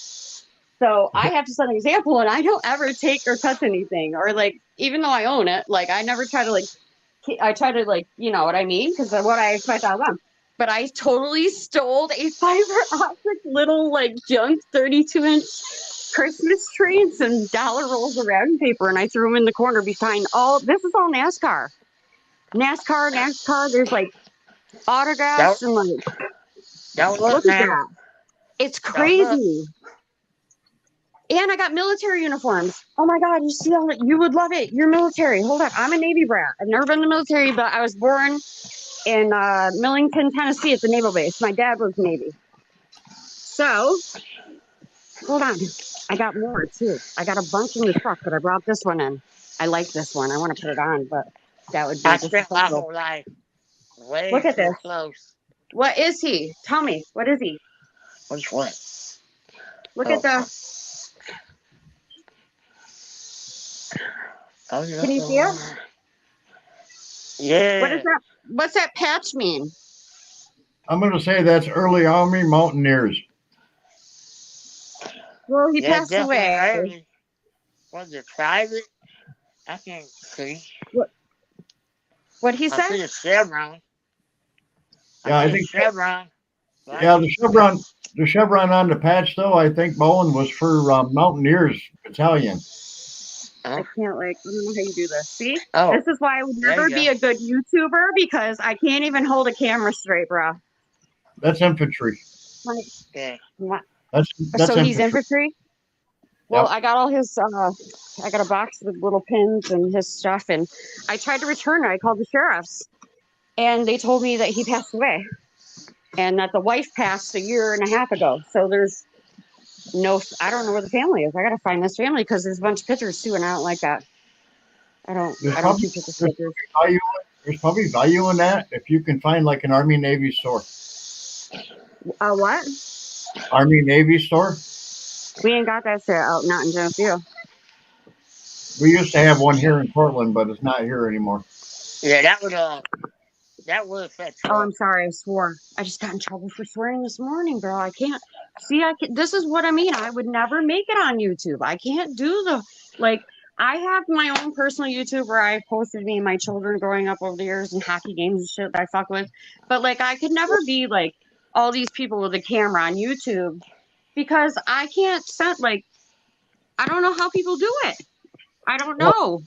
Speaker 3: So I have to set an example, and I don't ever take or touch anything, or like even though I own it, like I never try to I try to you know what I mean? Because of what I expect out of them. But I totally stole a fiber optic little junk 32-inch Christmas tree and some dollar rolls of wrapping paper, and I threw them in the corner behind this is all NASCAR. NASCAR, there's autographs and look at that. It's crazy. And I got military uniforms. Oh my God, you see all that? You would love it. You're military. Hold up. I'm a Navy brat. I've never been in the military, but I was born in Millington, Tennessee at the naval base. My dad was Navy. So, hold on. I got more too. I got a bunch in the truck, but I brought this one in. I like this one. I want to put it on, but that would be
Speaker 1: I spent my whole life way
Speaker 3: Look at
Speaker 1: too
Speaker 3: this.
Speaker 1: close.
Speaker 3: What is he? Tell me. What is he?
Speaker 1: Which one?
Speaker 3: Look at the...
Speaker 1: Oh, yeah.
Speaker 3: Can you see it?
Speaker 1: Yeah.
Speaker 3: What is that? What's that patch mean?
Speaker 2: I'm going to say that's early Army mountaineers.
Speaker 3: Well, he passed away.
Speaker 1: Early. Was it private? I can't see.
Speaker 3: What he said?
Speaker 1: I see a chevron.
Speaker 2: Yeah, I think
Speaker 1: chevron.
Speaker 2: Right? Yeah, the chevron on the patch, though, I think Bowen was for Mountaineers Battalion.
Speaker 3: I can't I don't know how you do this. See? Oh, this is why I would never be a good YouTuber because I can't even hold a camera straight, bro.
Speaker 2: That's infantry.
Speaker 1: Yeah.
Speaker 2: That's
Speaker 3: so he's infantry? Well, yep. I got all his, I got a box with little pins and his stuff, and I tried to return it. I called the sheriffs, and they told me that he passed away, and that the wife passed 1.5 years ago. So there's I don't know where the family is. I got to find this family because there's a bunch of pictures too, and I don't like that. I don't keep pictures.
Speaker 2: there's probably value in that if you can find like an Army Navy store.
Speaker 3: What?
Speaker 2: Army Navy store.
Speaker 3: We ain't got that shit out, not in Geneseo.
Speaker 2: We used to have one here in Portland, but it's not here anymore.
Speaker 1: Yeah, that would affect
Speaker 3: Oh,
Speaker 1: you.
Speaker 3: I'm sorry, I swore. I just got in trouble for swearing this morning, bro. I can't see. This is what I mean. I would never make it on YouTube. I can't do the like. I have my own personal YouTube where I posted me and my children growing up over the years and hockey games and shit that I fuck with. But like, I could never be like all these people with a camera on YouTube because I can't set like. I don't know how people do it. I don't
Speaker 2: Well,
Speaker 3: know.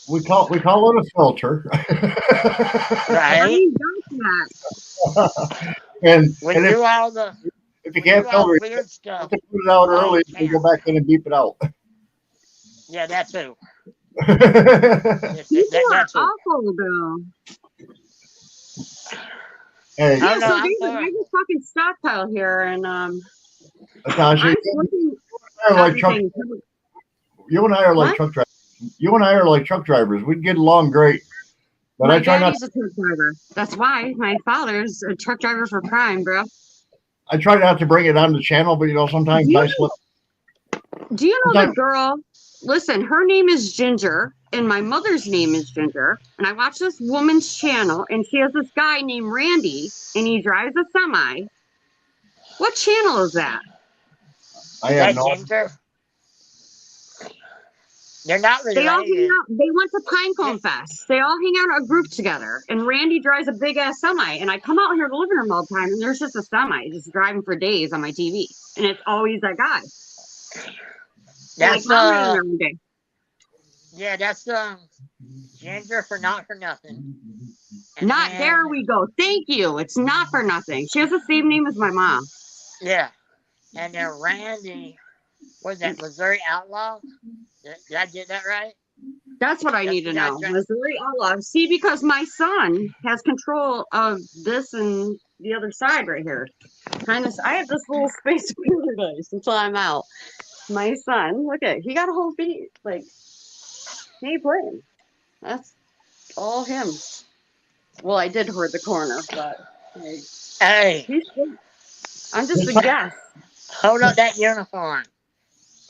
Speaker 2: we call it a filter.
Speaker 3: I
Speaker 1: Right?
Speaker 3: ain't got that.
Speaker 2: and
Speaker 1: We
Speaker 2: and
Speaker 1: do all the
Speaker 2: if you
Speaker 1: we do
Speaker 2: can't
Speaker 1: all
Speaker 2: filter
Speaker 1: the
Speaker 2: it,
Speaker 1: weird
Speaker 2: you
Speaker 1: stuff
Speaker 2: have to put it out
Speaker 1: on
Speaker 2: early and go
Speaker 1: camera.
Speaker 2: back in and beep it out.
Speaker 1: Yeah, that too.
Speaker 3: People
Speaker 1: That
Speaker 3: are
Speaker 1: too.
Speaker 3: awful, though.
Speaker 2: Hey,
Speaker 3: Yeah,
Speaker 1: Oh no,
Speaker 3: so
Speaker 1: I'm
Speaker 3: David, I
Speaker 1: for it.
Speaker 3: have a fucking stockpile here, and
Speaker 2: Natasha,
Speaker 3: I'm flipping
Speaker 2: you and I are like truck.
Speaker 3: everything.
Speaker 2: You and I are like
Speaker 3: What?
Speaker 2: truck drivers. You and I are like truck drivers. We'd get along great, but
Speaker 3: My
Speaker 2: I try not.
Speaker 3: daddy's a truck driver. That's why my father's a truck driver for Prime, bro.
Speaker 2: I try not to bring it on the channel, but sometimes
Speaker 3: Do
Speaker 2: I
Speaker 3: you
Speaker 2: slip.
Speaker 3: do you know the
Speaker 2: Sometimes
Speaker 3: girl? Listen, her name is Ginger, and my mother's name is Ginger. And I watch this woman's channel, and she has this guy named Randy, and he drives a semi. What channel is that?
Speaker 2: I
Speaker 1: Is
Speaker 2: have
Speaker 1: that
Speaker 2: no.
Speaker 1: Ginger? They're not
Speaker 3: They all hang
Speaker 1: related.
Speaker 3: out. They went to
Speaker 1: Yeah,
Speaker 3: Pinecone Fest. They all hang out in a group together. And Randy drives a big ass semi. And I come out here to the living room all the time, and there's just a semi just driving for days on my TV. And it's always that guy. So like
Speaker 1: that's
Speaker 3: commenting every day.
Speaker 1: yeah, that's Ginger for not for nothing. And
Speaker 3: Not
Speaker 1: then
Speaker 3: there we go. Thank you. It's not for nothing. She has the same name as my mom.
Speaker 1: yeah, and then Randy was that Missouri Outlaw? Did I get that right?
Speaker 3: That's what I
Speaker 1: That's
Speaker 3: need
Speaker 1: the
Speaker 3: to
Speaker 1: guy.
Speaker 3: know. Missouri Outlaw. See, because my son has control of this and the other side right here. I have this little space of paradise until I'm out. My son, look at he got a whole feed like he ain't playing. That's all him. Well, I did hoard the corner, but like,
Speaker 1: Hey,
Speaker 3: I'm just a guest.
Speaker 1: hold up that uniform.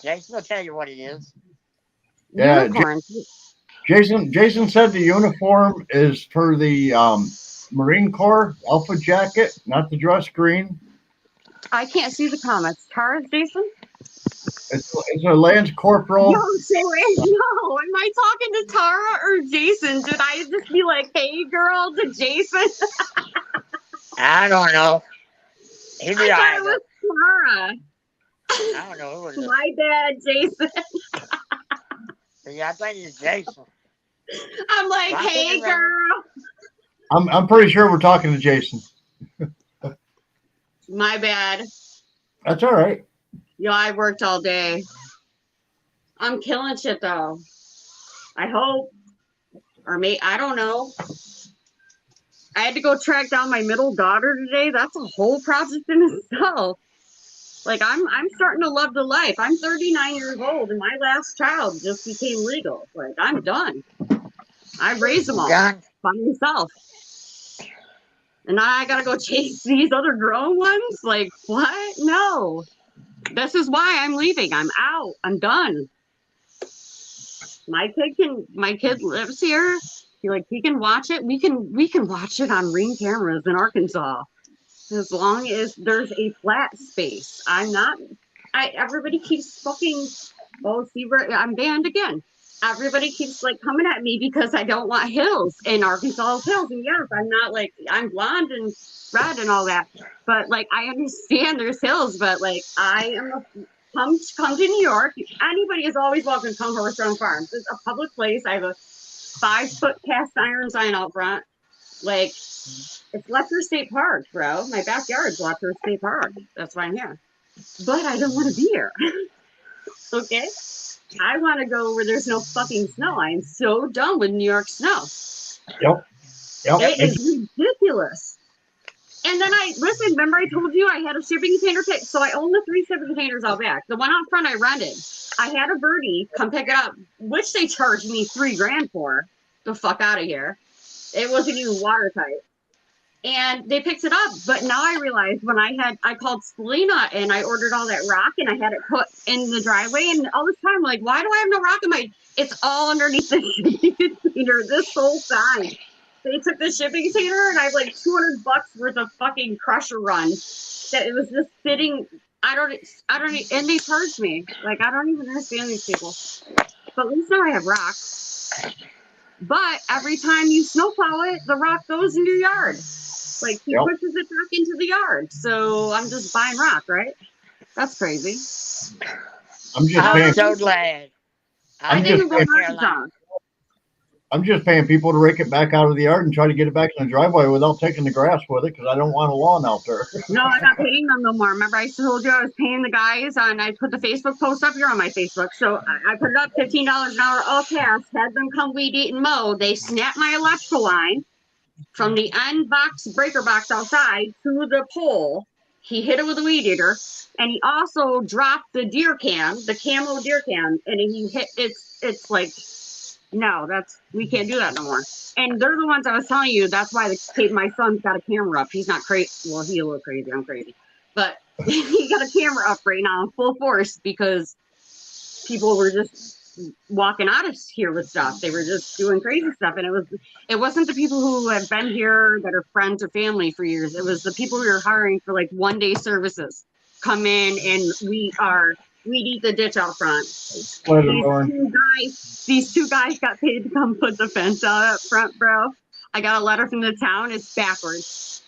Speaker 1: Jason will tell you what it is.
Speaker 2: Yeah,
Speaker 3: Unicorn.
Speaker 2: Jason said the uniform is for the Marine Corps Alpha jacket, not the dress green.
Speaker 3: I can't see the comments. Tara's Jason?
Speaker 2: It's a Lance Corporal.
Speaker 3: Yo, so no, am I talking to Tara or Jason? Did I just be like, hey girl to Jason?
Speaker 1: I don't know. He'd be
Speaker 3: I thought it
Speaker 1: either.
Speaker 3: was Tara.
Speaker 1: I don't know who it is.
Speaker 3: My bad, Jason.
Speaker 1: Yeah, I think it's Jason.
Speaker 3: I'm like,
Speaker 1: Rock
Speaker 3: hey
Speaker 1: it around.
Speaker 3: girl.
Speaker 2: I'm pretty sure we're talking to Jason.
Speaker 3: My bad.
Speaker 2: That's all right.
Speaker 3: Yo, I worked all day. I'm killing shit though. I hope. Or I don't know. I had to go track down my middle daughter today. That's a whole project in itself. Like I'm starting to love the life. I'm 39 years old and my last child just became legal. Like I'm done. I raised them all
Speaker 1: Done.
Speaker 3: by myself. And now I gotta go chase these other grown ones? Like what? No. This is why I'm leaving. I'm out. I'm done. My kid lives here. He can watch it. We can watch it on Ring cameras in Arkansas. As long as there's a flat space. Everybody keeps fucking I'm banned again. Everybody keeps like coming at me because I don't want hills in Arkansas hills. And yes, I'm blonde and red and all that. But like I understand there's hills, but like come to New York. Anybody is always welcome to come to Horse Farms. It's a public place. I have a 5-foot cast iron sign out front. Like it's Letcher State Park, bro. My backyard's Letcher State Park. That's why I'm here. But I don't want to be here. Okay? I want to go where there's no fucking snow. I am so done with New York snow.
Speaker 2: Yep.
Speaker 3: It is ridiculous. And then remember I told you I had a shipping container pick. So I own the 3 shipping containers out back. The one out front I rented. I had a birdie come pick it up, which they charged me $3,000 for. The fuck out of here. It wasn't even watertight. And they picked it up, but now I realized when I called Selena and I ordered all that rock and I had it put in the driveway, and all this time, like, why do I have no rock in my? It's all underneath the shipping container this whole time. They took the shipping container and I have like $200 worth of fucking crusher run that it was just sitting. I don't, and they charged me. Like, I don't even understand these people. But at least now I have rock. But every time you snowplow it, the rock goes into your yard. Like, he
Speaker 2: Yep.
Speaker 3: pushes it back into the yard. So I'm just buying rock, right? That's crazy.
Speaker 2: I'm just
Speaker 1: I'm
Speaker 2: paying.
Speaker 1: so glad.
Speaker 3: I didn't go
Speaker 1: Carolina.
Speaker 2: I'm just paying people to rake it back out of the yard and try to get it back in the driveway without taking the grass with it because I don't want a lawn out there.
Speaker 3: No, I'm not paying them no more. Remember, I told you I was paying the guys on. I put the Facebook post up here on my Facebook. So I put it up $15 an hour, all cash. Had them come weed eat and mow. They snapped my electrical line from the end box breaker box outside to the pole. He hit it with a weed eater, and he also dropped the deer cam, the camo deer cam, and he hit it's like, no, we can't do that no more. And they're the ones I was telling you. That's why my son's got a camera up. He's not crazy. Well, he's a little crazy. I'm crazy, but he got a camera up right now in full force because people were just walking out of here with stuff. They were just doing crazy stuff, and it wasn't the people who have been here that are friends or family for years. It was the people we were hiring for like 1-day services. Come in and we'd eat the ditch out front. These two guys got paid to come put the fence out up front, bro. I got a letter from the town. It's backwards.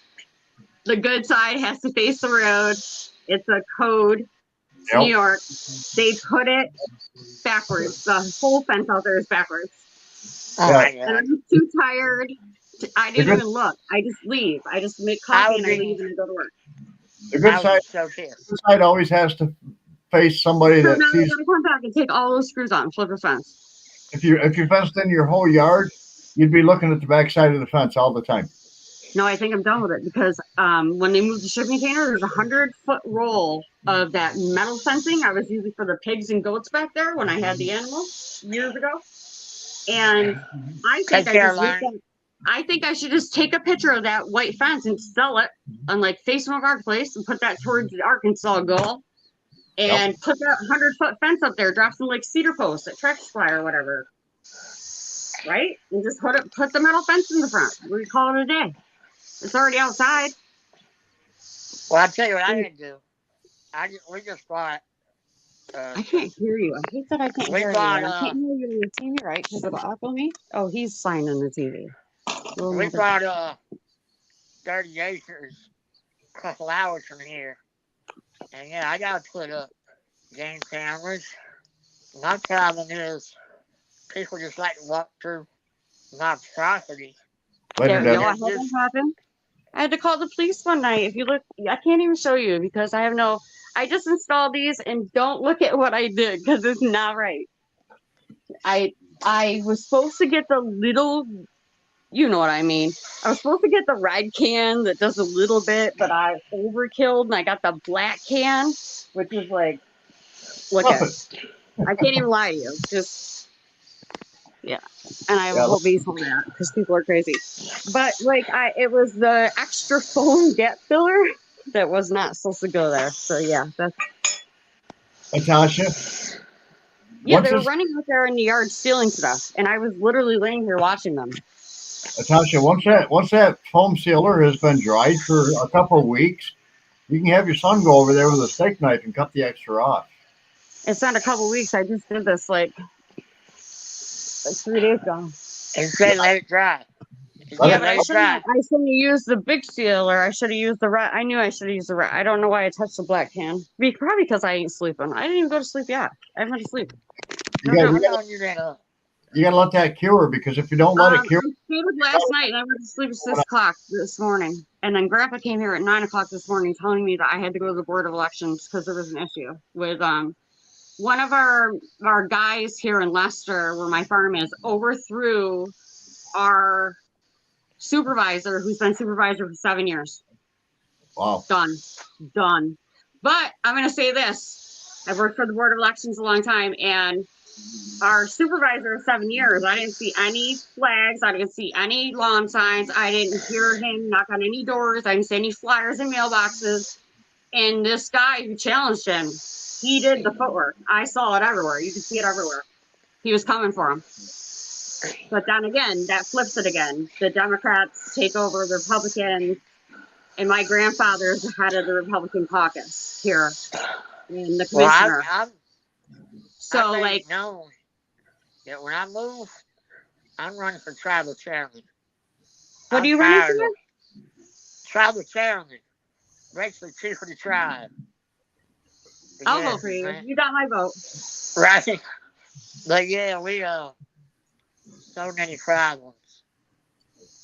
Speaker 3: The good side has to face the road. It's a code.
Speaker 2: Yep.
Speaker 3: New York. They put it backwards. The whole fence out there is backwards.
Speaker 1: Oh my God.
Speaker 3: And I'm too tired. I didn't even look. I just leave. I just make coffee and I leave and I go to work.
Speaker 2: The good side always has to face somebody
Speaker 3: So
Speaker 2: that
Speaker 3: now
Speaker 2: sees.
Speaker 3: I gotta come back and take all those screws out and flip the fence.
Speaker 2: If you fenced in your whole yard, you'd be looking at the back side of the fence all the time.
Speaker 3: No, I think I'm done with it because when they moved the shipping container, there's a 100-foot roll of that metal fencing I was using for the pigs and goats back there when I had the animals years ago. And I think I should just take a picture of that white fence and sell it on like Facebook Marketplace and put that towards the Arkansas goal. And put that 100-foot fence up there, drop some like cedar posts at Tractor Supply or whatever. Right? And just put the metal fence in the front. We call it a day. It's already outside.
Speaker 1: Well, I'll tell you what I didn't do. We just bought.
Speaker 3: I can't hear you. I hate that I can't hear you. I can't hear you on the TV, right? Because it'll echo me. Oh, he's signing the TV.
Speaker 1: We bought 30 acres a couple hours from here. And yeah, I gotta put up game cameras. My problem is people just like to walk through my property.
Speaker 3: I had that happen. I had to call the police one night. If you look, I can't even show you because I just installed these and don't look at what I did because it's not right. I was supposed to get the little, you know what I mean. I was supposed to get the red can that does a little bit, but I overkilled and I got the black can, which is like, look at it. I can't even lie to you. Just, yeah. And I have a whole base on that because people are crazy. But like, it was the extra foam gap filler that was not supposed to go there. So yeah, that's.
Speaker 2: Natasha?
Speaker 3: Yeah, they were running out there in the yard stealing stuff. And I was literally laying here watching them.
Speaker 2: Natasha, once that foam sealer has been dried for a couple of weeks, you can have your son go over there with a steak knife and cut the extra off.
Speaker 3: It's not a couple of weeks. I just did this like 3 days ago.
Speaker 1: And say let it dry.
Speaker 3: Yeah, but I shouldn't have used the big sealer. I should have used the red. I knew I should have used the red. I don't know why I touched the black can. Probably because I ain't sleeping. I didn't even go to sleep yet. I haven't been to sleep.
Speaker 2: You gotta let that cure because if you don't let it cure.
Speaker 3: I stayed up last night and I went to sleep at 6 o'clock this morning. And then Grandpa came here at 9 o'clock this morning telling me that I had to go to the Board of Elections because there was an issue with one of our guys here in Leicester, where my farm is, overthrew our supervisor, who's been supervisor for 7 years.
Speaker 2: Wow.
Speaker 3: Done. But I'm going to say this. I've worked for the Board of Elections a long time, and our supervisor of 7 years. I didn't see any flags. I didn't see any lawn signs. I didn't hear him knock on any doors. I didn't see any flyers in mailboxes. And this guy who challenged him, he did the footwork. I saw it everywhere. You could see it everywhere. He was coming for him. But then again, that flips it again. The Democrats take over the Republicans, and my grandfather is the head of the Republican caucus here in the
Speaker 1: Well,
Speaker 3: commissioner.
Speaker 1: I
Speaker 3: So,
Speaker 1: made
Speaker 3: like,
Speaker 1: it known that when I move, I'm running for tribal chairman.
Speaker 3: what
Speaker 1: I'm
Speaker 3: are you running
Speaker 1: tired
Speaker 3: for?
Speaker 1: of tribal chairman, basically chief of the tribe.
Speaker 3: I'll
Speaker 1: Yeah,
Speaker 3: vote for you.
Speaker 1: man.
Speaker 3: You got my vote.
Speaker 1: Right? But yeah, we so many problems.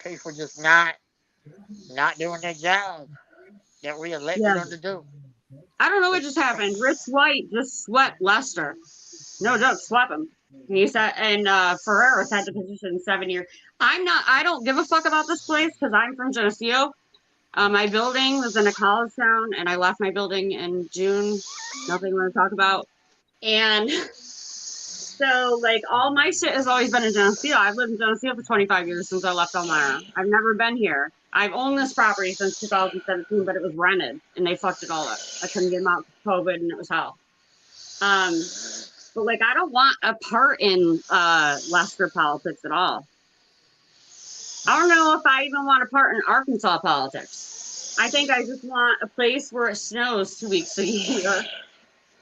Speaker 1: People just not doing their job that we elected
Speaker 3: Yeah.
Speaker 1: them to do.
Speaker 3: I don't know what just happened. Rich White just swept Lester. No joke, swept him. He said, and Ferrero's had the position 7 years. I don't give a fuck about this place because I'm from Geneseo. My building was in a college town, and I left my building in June. Nothing I want to talk about. And so, like, all my shit has always been in Geneseo. I've lived in Geneseo for 25 years since I left Elmira. I've never been here. I've owned this property since 2017, but it was rented, and they fucked it all up. I couldn't get them out for COVID, and it was hell. But, like, I don't want a part in Lester politics at all. I don't know if I even want a part in Arkansas politics. I think I just want a place where it snows 2 weeks a year.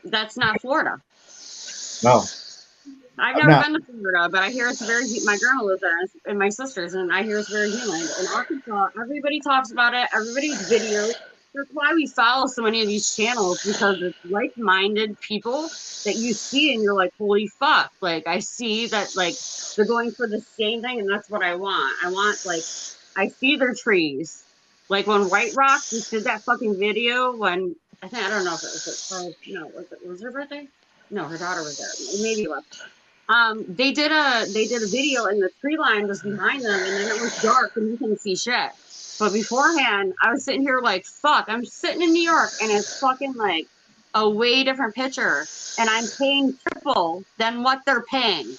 Speaker 3: That's not Florida.
Speaker 2: No.
Speaker 3: I've never been to Florida, but I hear it's very. My grandma lives there, and my sisters, and I hear it's very humid. In Arkansas, everybody talks about it. Everybody's videos. That's why we follow so many of these channels, because it's like-minded people that you see, and you're like, "Holy fuck!" Like, I see that, like, they're going for the same thing, and that's what I want. I want, like, I see their trees. Like when White Rock just did that fucking video when I don't know if it was no, was her birthday? No, her daughter was there. Maybe it was. They did a video and the tree line was behind them, and then it was dark and you couldn't see shit. But beforehand, I was sitting here like, fuck, I'm sitting in New York and it's fucking like a way different picture, and I'm paying triple than what they're paying.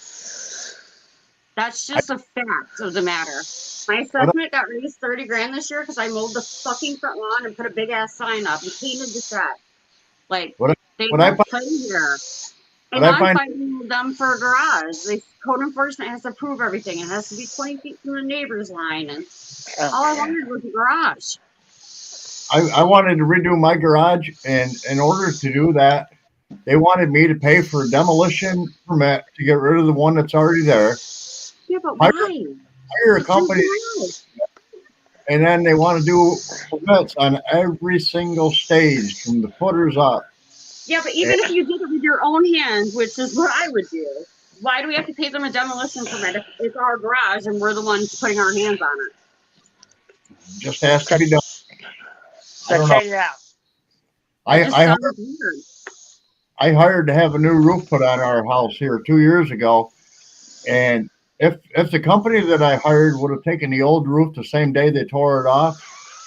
Speaker 3: That's just a fact of the matter. My assessment got raised 30 grand this year because I mowed the fucking front lawn and put a big ass sign up and painted the shed. Like, they don't play here. And now I'm fighting them for a garage. The code enforcement has to approve everything. It has to be 20 feet from the neighbor's line. And all I wanted was a garage.
Speaker 2: I wanted to redo my garage, and in order to do that, they wanted me to pay for a demolition permit to get rid of the one that's already there.
Speaker 3: Yeah, but why?
Speaker 2: Hire a company, and then they want to do permits on every single stage from the footers up.
Speaker 3: Yeah, but even if you did it with your own hands, which is what I would do, why do we have to pay them a demolition permit if it's our garage and we're the ones putting our hands on it?
Speaker 2: Just has to be done. I hired to have a new roof put on our house here 2 years ago, and if the company that I hired would have taken the old roof the same day they tore it off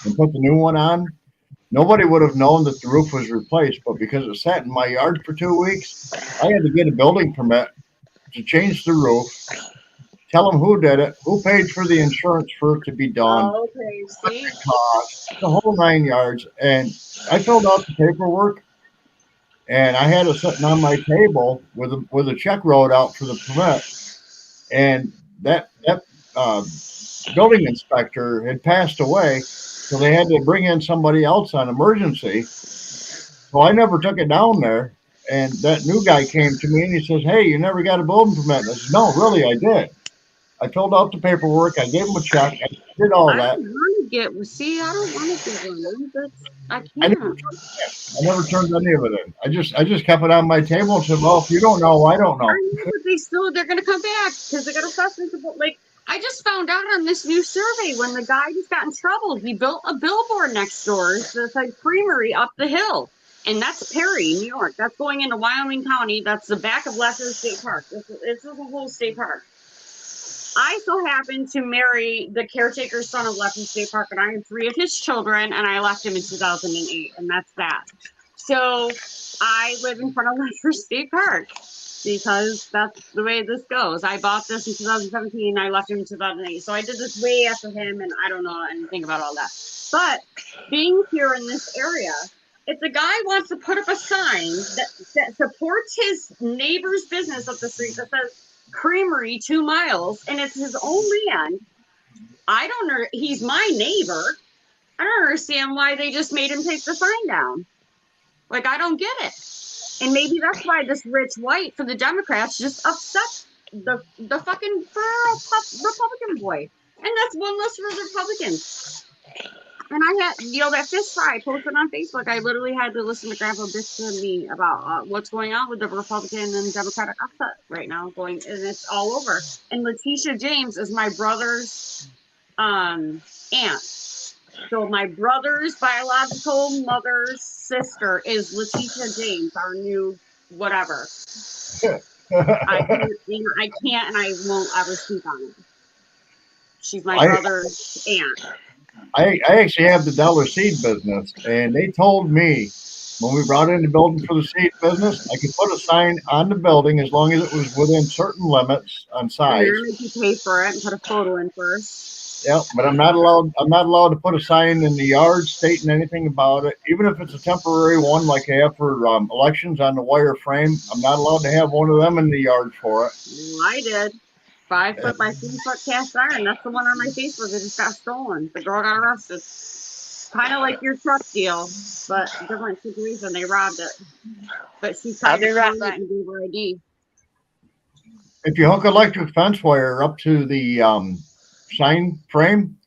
Speaker 2: and put the new one on, nobody would have known that the roof was replaced. But because it sat in my yard for 2 weeks, I had to get a building permit to change the roof, tell them who did it, who paid for the insurance for it to be done,
Speaker 3: see?
Speaker 2: The whole 9 yards. And I filled out the paperwork, and I had it sitting on my table with a check wrote out for the permit. And that building inspector had passed away, so they had to bring in somebody else on emergency. So I never took it down there. And that new guy came to me and he says, "Hey, you never got a building permit." And I said, "No, really, I did. I filled out the paperwork. I gave him a check. I did all that."
Speaker 3: I don't want to get one. I can't.
Speaker 2: I never turned any of it in. I just kept it on my table and said, "Well, if you don't know, I don't know."
Speaker 3: I know, but they're going to come back because they got assessments. Like, I just found out on this new survey when the guy just got in trouble. He built a billboard next door. It's like creamery up the hill. And that's Perry, New York. That's going into Wyoming County. That's the back of Lester State Park. It's a whole state park. I so happened to marry the caretaker's son of Lester State Park, and I had 3 of his children, and I left him in 2008, and that's that. So I live in front of Lester State Park. because that's the way this goes. I bought this in 2017. I left him in 2008. So I did this way after him, and I don't know anything about all that. But being here in this area, if the guy wants to put up a sign that supports his neighbor's business up the street that says Creamery 2 miles, and it's his own land, I don't know. He's my neighbor. I don't understand why they just made him take the sign down. Like, I don't get it. And maybe that's why this rich white for the Democrats just upset the fucking Republican boy. And that's one less for the Republicans. And I had, that fish fry I posted on Facebook. I literally had to listen to Grandpa bitch to me about what's going on with the Republican and Democratic upset right now. And it's all over. And Letitia James is my brother's aunt. So my brother's biological mother's sister is Letitia James, our new whatever. I can't and I won't ever speak on it. She's my brother's aunt.
Speaker 2: I actually have the Dollar Seed business, and they told me when we brought in the building for the seed business, I could put a sign on the building as long as it was within certain limits on size.
Speaker 3: You're gonna make you pay for it and put a photo in first.
Speaker 2: Yeah, but I'm not allowed. I'm not allowed to put a sign in the yard stating anything about it, even if it's a temporary one, like I have for elections on the wire frame. I'm not allowed to have one of them in the yard for it.
Speaker 3: I did. 5 foot by 3 foot cast iron. That's the one on my Facebook that just got stolen. The girl got arrested. Kind of like your truck deal, but different situation. They robbed it. But she tried to find it and gave her ID.
Speaker 2: If you hook electric fence wire up to the sign frame,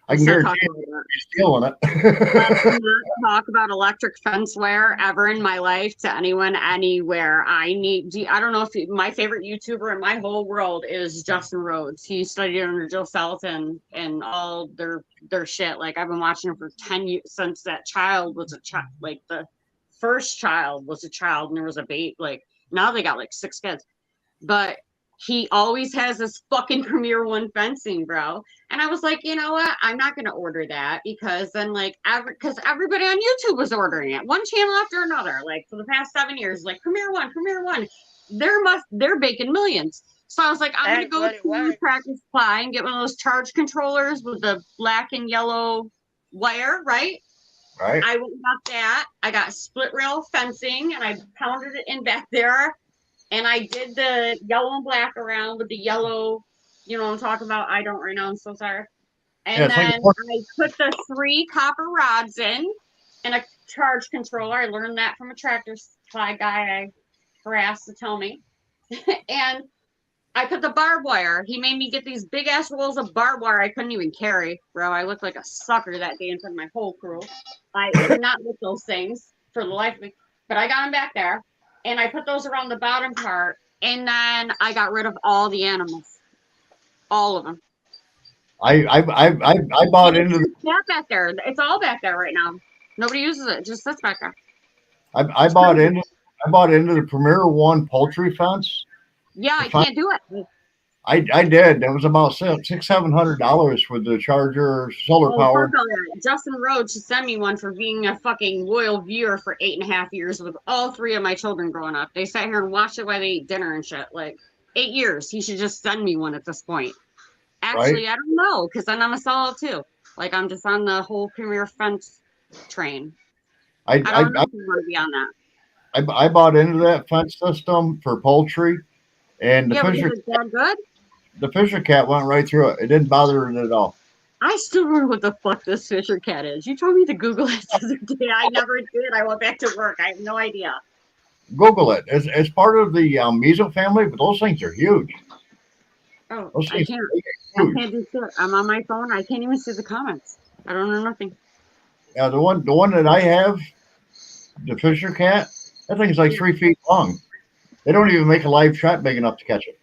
Speaker 2: I can guarantee you're stealing it.
Speaker 3: Let's not talk about electric fence wire ever in my life to anyone anywhere. I don't know if my favorite YouTuber in my whole world is Justin Rhodes. He studied under Joe Salatin and all their shit. Like, I've been watching him for 10 years since that child was a child. Like, the first child was a child and there was a baby. Like, now they got like 6 kids. But he always has this fucking Premier One fencing, bro. And I was like, you know what? I'm not going to order that because then, like, because everybody on YouTube was ordering it. One channel after another, like, for the past 7 years, like, Premier One. They're making millions. So I was like, I'm going to go to Tractor Supply and get one of those charge controllers with the black and yellow wire, right?
Speaker 2: Right.
Speaker 3: I went and got that. I got split rail fencing and I pounded it in back there. And I did the yellow and black around with the yellow, you know what I'm talking about? I don't right now, I'm so sorry. And then I put the 3 copper rods in and a charge controller. I learned that from a Tractor Supply guy I harassed to tell me. And I put the barbed wire. He made me get these big ass rolls of barbed wire I couldn't even carry, bro. I looked like a sucker that day in front of my whole crew. I could not lift those things for the life of me. But I got them back there. And I put those around the bottom part, and then I got rid of all the animals, all of them.
Speaker 2: I bought into
Speaker 3: that back there. It's all back there right now. Nobody uses it. It just sits back there.
Speaker 2: I bought into the Premier One poultry fence.
Speaker 3: Yeah, I can't do it.
Speaker 2: I did. That was about $700 for the charger, solar power.
Speaker 3: Justin Rhodes should send me one for being a fucking loyal viewer for 8.5 years with all 3 of my children growing up. They sat here and watched it while they ate dinner and shit. Like, 8 years. He should just send me one at this point. Actually, right? I don't know, because then I'm a sellout too. Like, I'm just on the whole Premier Fence train. I don't know if you want to be on that.
Speaker 2: I bought into that fence system for poultry, and the Fisher.
Speaker 3: Is that good?
Speaker 2: The Fisher cat went right through it. It didn't bother it at all.
Speaker 3: I still don't know what the fuck this Fisher cat is. You told me to Google it the other day. I never did. I went back to work. I have no idea.
Speaker 2: Google it. It's part of the meso family, but those things are huge.
Speaker 3: Oh, I can't do shit. I'm on my phone. I can't even see the comments. I don't know nothing.
Speaker 2: Yeah, the one that I have, the Fisher cat, that thing's like 3 feet long. They don't even make a live trap big enough to catch it.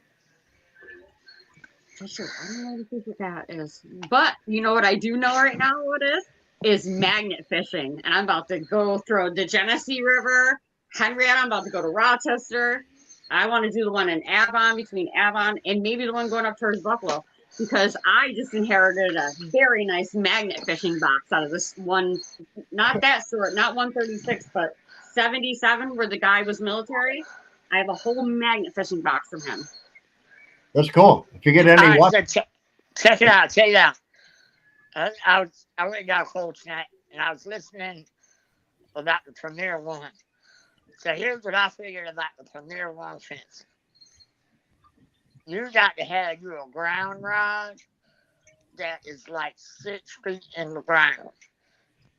Speaker 3: Fisher, I don't know what the Fisher cat is. But you know what I do know right now what it is magnet fishing. And I'm about to go through the Genesee River, Henrietta. I'm about to go to Rochester. I want to do the one in Avon, between Avon, and maybe the one going up towards Buffalo. Because I just inherited a very nice magnet fishing box out of this one, not that sort, not 136, but 77, where the guy was military. I have a whole magnet fishing box from him.
Speaker 2: That's cool. If you get
Speaker 1: All
Speaker 2: any
Speaker 1: right,
Speaker 2: watch,
Speaker 1: so check it out. Check it out. I went and got a cold snack, and I was listening about the Premier One. So here's what I figured about the Premier One fence. You got to have you a ground rod that is like 6 feet in the ground.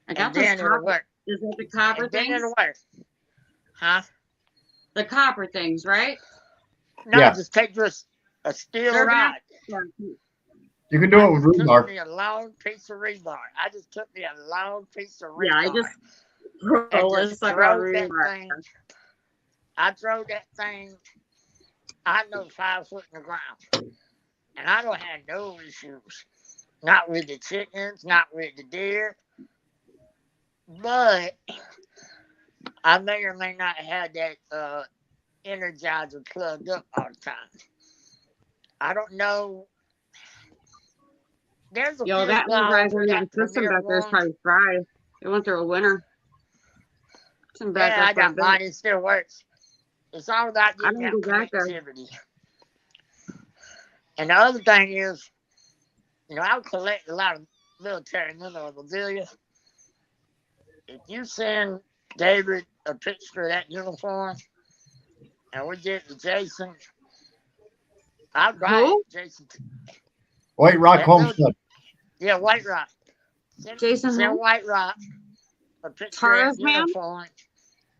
Speaker 3: I got
Speaker 1: And
Speaker 3: this
Speaker 1: then it'll
Speaker 3: copper.
Speaker 1: work.
Speaker 3: Is that the copper
Speaker 1: And then
Speaker 3: things?
Speaker 1: it'll work. Huh?
Speaker 3: The copper things, right?
Speaker 1: No,
Speaker 2: Yeah.
Speaker 1: just take just a steel
Speaker 3: They're
Speaker 1: rod.
Speaker 3: back.
Speaker 2: you can do it with
Speaker 1: Took
Speaker 2: rebar.
Speaker 1: me a long piece of rebar. I just took me a long piece of rebar.
Speaker 3: Yeah, I just
Speaker 1: and
Speaker 3: let's
Speaker 1: just
Speaker 3: talk about
Speaker 1: drove that
Speaker 3: rebar.
Speaker 1: thing. I drove that thing, I know 5 foot in the ground. And I don't have no issues. Not with the chickens, not with the deer. But I may or may not have that energizer plugged up all the time. I don't know. There's a
Speaker 3: Yo,
Speaker 1: few
Speaker 3: that
Speaker 1: flaws
Speaker 3: energizer
Speaker 1: with
Speaker 3: in
Speaker 1: that
Speaker 3: that system
Speaker 1: Premier
Speaker 3: back there is
Speaker 1: One.
Speaker 3: probably fried. It went through a winter. It's been back
Speaker 1: Yeah,
Speaker 3: there
Speaker 1: I
Speaker 3: for a
Speaker 1: got
Speaker 3: bit.
Speaker 1: mine. It still works. It's all about
Speaker 3: I
Speaker 1: getting
Speaker 3: don't
Speaker 1: that
Speaker 3: go back there.
Speaker 1: connectivity. And the other thing is, I collect a lot of military memorabilia. If you send David a picture of that uniform, and we get to Jason, I'll buy it, Jason.
Speaker 2: White Rock
Speaker 1: That
Speaker 2: Homestead.
Speaker 1: Yeah, White Rock.
Speaker 3: Jason
Speaker 1: Send
Speaker 3: who?
Speaker 1: White Rock a picture
Speaker 3: Taurus
Speaker 1: of that
Speaker 3: man?
Speaker 1: uniform.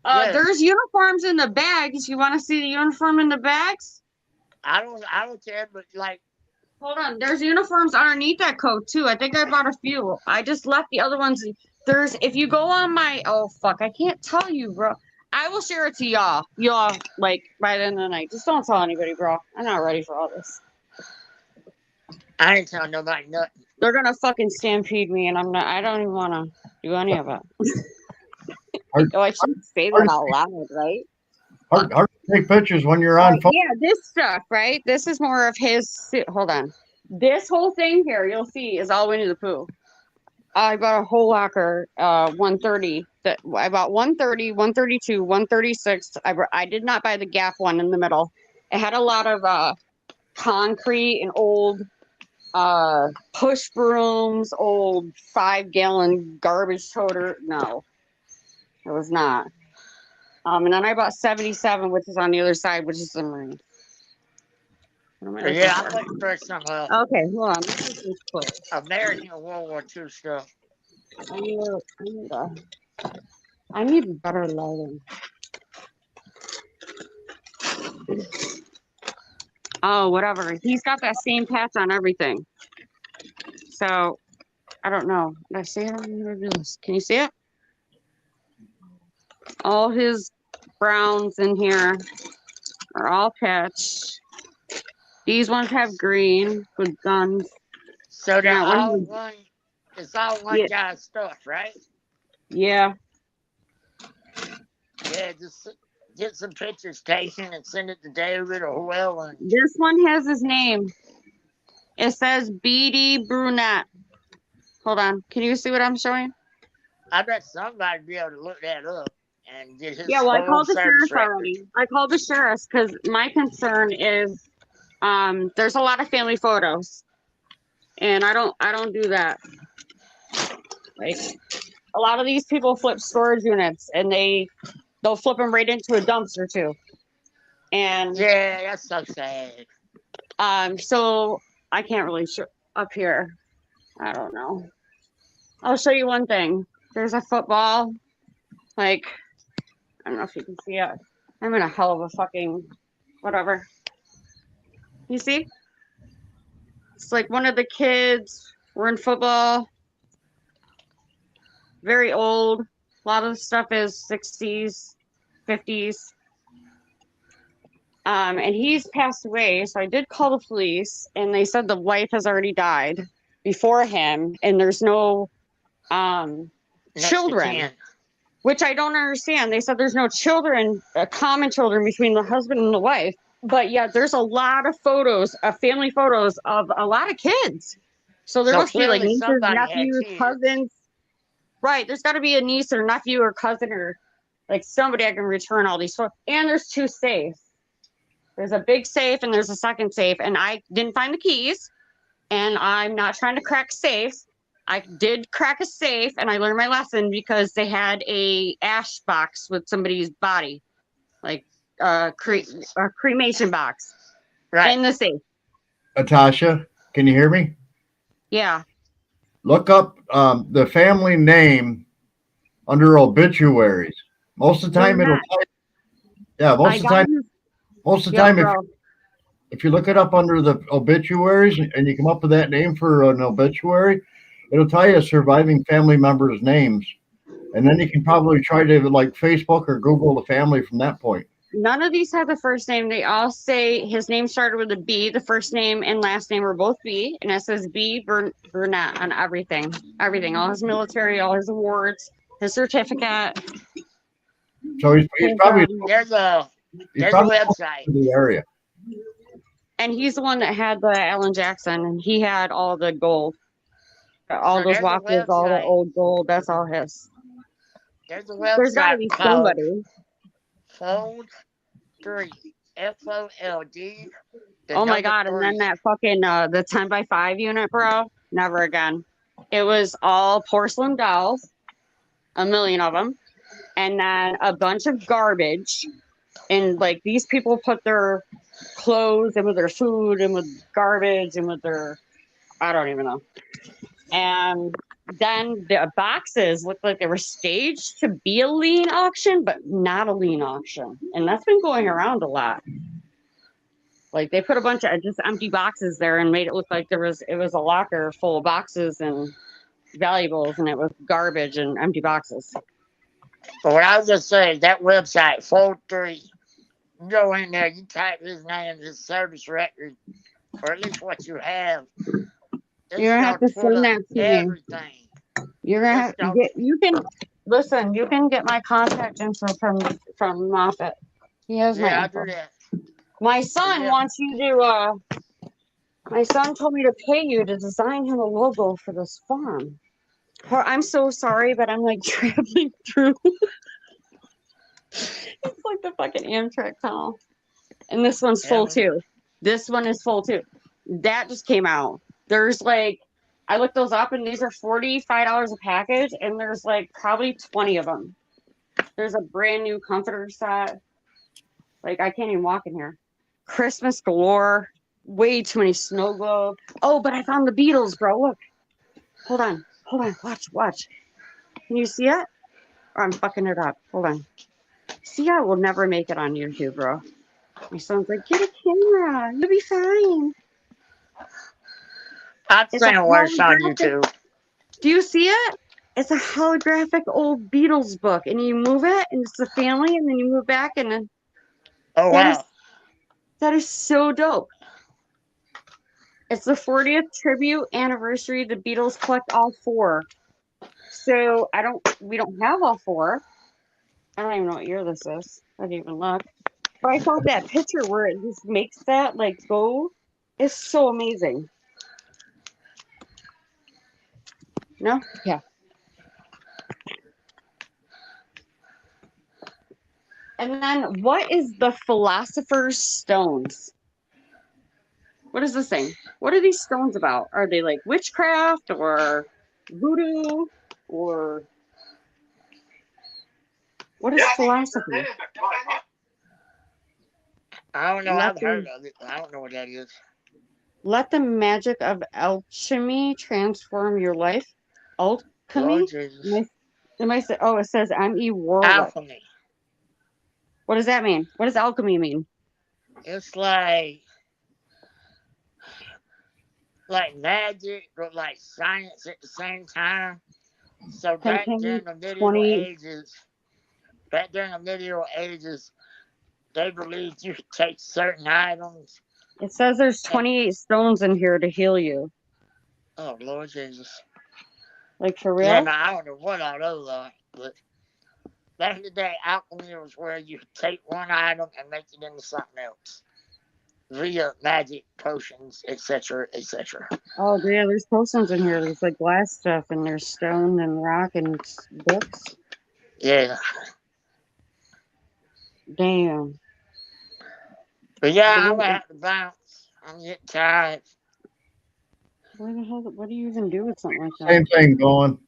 Speaker 1: Yes.
Speaker 3: There's uniforms in the bags. You want to see the uniform in the bags?
Speaker 1: I don't care, but like,
Speaker 3: Hold on. There's uniforms underneath that coat too. I think I bought a few. I just left the other ones. If you go on my, oh fuck, I can't tell you, bro. I will share it to y'all. Y'all, like, by the end of the night. Just don't tell anybody, bro. I'm not ready for all this.
Speaker 1: I ain't telling nobody nothing.
Speaker 3: They're gonna fucking stampede me, and I don't even want to do any of it. I shouldn't say that out loud, right?
Speaker 2: Hard to take pictures when you're on phone.
Speaker 3: Yeah, this stuff, right? This is more of his. Hold on. This whole thing here, you'll see, is all Winnie the Pooh. I bought a whole locker, 130. I bought 130, 132, 136. I did not buy the Gap one in the middle. It had a lot of concrete and old push brooms, old 5-gallon garbage toter. No, it was not. And then I bought 77, which is on the other side, which is the Marine.
Speaker 1: Yeah, I'm looking for some
Speaker 3: Okay, hold on. This is this quote.
Speaker 1: American World War II stuff.
Speaker 3: I need better lighting. Oh, whatever. He's got that same patch on everything. So, I don't know. Did I see it? Can you see it? All his browns in here are all patched. These ones have green with guns.
Speaker 1: So they're
Speaker 3: Yeah,
Speaker 1: all one. It's all one guy's stuff, right?
Speaker 3: Yeah.
Speaker 1: Yeah, just get some pictures taken and send it to David or whoever.
Speaker 3: This one has his name. It says BD Brunette. Hold on. Can you see what I'm showing?
Speaker 1: I bet somebody would be able to look that up and get his
Speaker 3: I
Speaker 1: whole
Speaker 3: called the
Speaker 1: service
Speaker 3: sheriff
Speaker 1: record.
Speaker 3: already. I called the sheriff because my concern is there's a lot of family photos. And I don't do that. Like, a lot of these people flip storage units and they'll flip them right into a dumpster too. And
Speaker 1: yeah, that's so sad.
Speaker 3: So I can't really show up here. I don't know. I'll show you one thing. There's a football. Like, I don't know if you can see it. I'm in a hell of a fucking whatever. You see? It's like one of the kids were in football. Very old. A lot of the stuff is 60s, 50s. And he's passed away. So I did call the police, and they said the wife has already died before him, and there's no children, which I don't understand. They said there's no children, common children between the husband and the wife, but yeah, there's a lot of photos, family photos of a lot of kids. So there must be like nieces, nephews, cousins. Right, there's got to be a niece or nephew or cousin or like somebody I can return all these photos. And there's 2 safes. There's a big safe and there's a second safe, and I didn't find the keys. And I'm not trying to crack safes. I did crack a safe, and I learned my lesson because they had a ash box with somebody's body, like a cremation box
Speaker 1: Right.
Speaker 3: in the safe.
Speaker 2: Natasha, can you hear me?
Speaker 3: Yeah.
Speaker 2: Look up the family name under obituaries. Most of the time,
Speaker 3: They're
Speaker 2: it'll
Speaker 3: not.
Speaker 2: yeah.
Speaker 3: I got you.
Speaker 2: Most of the
Speaker 3: Yo,
Speaker 2: time,
Speaker 3: bro.
Speaker 2: if you look it up under the obituaries and you come up with that name for an obituary, it'll tell you surviving family members' names, and then you can probably try to like Facebook or Google the family from that point.
Speaker 3: None of these have the first name. They all say his name started with a B. The first name and last name were both B, and it says B Burnett on everything. Everything. All his military, all his awards, his certificate.
Speaker 2: So he's probably
Speaker 1: There's a
Speaker 2: he's
Speaker 1: there's a
Speaker 2: probably
Speaker 1: website.
Speaker 2: in the area.
Speaker 3: And he's the one that had the Alan Jackson, and he had all the gold. All
Speaker 1: So
Speaker 3: those
Speaker 1: there's a
Speaker 3: watches, all the
Speaker 1: website.
Speaker 3: old gold, that's all his.
Speaker 1: There's a
Speaker 3: There's got to
Speaker 1: website
Speaker 3: be
Speaker 1: called
Speaker 3: somebody.
Speaker 1: Fold3. FOLD. The
Speaker 3: Oh my
Speaker 1: number
Speaker 3: God. And then
Speaker 1: 3.
Speaker 3: that fucking, the 10x5 unit, bro. Never again. It was all porcelain dolls, a million of them, and then a bunch of garbage. And like these people put their clothes and with their food and with garbage and with their, I don't even know. And then the boxes looked like they were staged to be a lien auction, but not a lien auction. And that's been going around a lot. Like they put a bunch of just empty boxes there and made it look like it was a locker full of boxes and valuables, and it was garbage and empty boxes.
Speaker 1: But what I was just saying, that website, Fold3, you go in there, you type his name, his service record, or at least what you have.
Speaker 3: You're gonna have to
Speaker 1: pull
Speaker 3: send
Speaker 1: up
Speaker 3: that to me.
Speaker 1: everything.
Speaker 3: You're gonna have
Speaker 1: It's gonna,
Speaker 3: get. You can listen. You can get my contact info from Moffat. He has my
Speaker 1: yeah, I'll
Speaker 3: info.
Speaker 1: do that.
Speaker 3: My son
Speaker 1: Yeah.
Speaker 3: wants you to. My son told me to pay you to design him a logo for this farm. I'm so sorry, but I'm like traveling through. It's like the fucking Amtrak tunnel. And this one's full too. This one is full too. That just came out. There's like, I looked those up and these are $45 a package, and there's like probably 20 of them. There's a brand new comforter set. Like, I can't even walk in here. Christmas galore. Way too many snow globes. Oh, but I found the Beatles, bro. Look. Hold on. Watch. Can you see it? Or I'm fucking it up. Hold on. See, I will never make it on YouTube, bro. My son's like, get a camera. You'll be fine.
Speaker 1: I've
Speaker 3: It's a
Speaker 1: seen worse on
Speaker 3: holographic.
Speaker 1: YouTube.
Speaker 3: Do you see it? It's a holographic old Beatles book, and you move it, and it's the family, and then you move back, and then
Speaker 1: Oh, wow.
Speaker 3: that is so dope. It's the 40th tribute anniversary. The Beatles collect all 4. So we don't have all 4. I don't even know what year this is. I didn't even look. But I thought that picture where it just makes that like go is so amazing. No? Yeah. And then what is the Philosopher's Stones? What is this thing? What are these stones about? Are they like witchcraft or voodoo or what is philosophy?
Speaker 1: I don't know. I've heard of it. I don't know what that is.
Speaker 3: Let the magic of alchemy transform your life. Alchemy?
Speaker 1: Lord Jesus.
Speaker 3: It says M.E. Warwick.
Speaker 1: Alchemy.
Speaker 3: What does that mean? What does alchemy mean?
Speaker 1: It's like magic, but like science at the same time. So back during the medieval ages, they believed you could take certain items.
Speaker 3: It says there's 28 stones in here to heal you.
Speaker 1: Oh, Lord Jesus.
Speaker 3: Like for real?
Speaker 1: Yeah, no, I don't know what all those are, but back in the day, alchemy was where you could take one item and make it into something else via magic, potions, etc., etc.
Speaker 3: Oh, yeah, there's potions in here. There's like glass stuff, and there's stone and rock and books.
Speaker 1: Yeah.
Speaker 3: Damn.
Speaker 1: But yeah, I'm gonna have to bounce. I'm getting tired.
Speaker 3: Where the hell? What do you even do with something like that?
Speaker 2: Same thing going.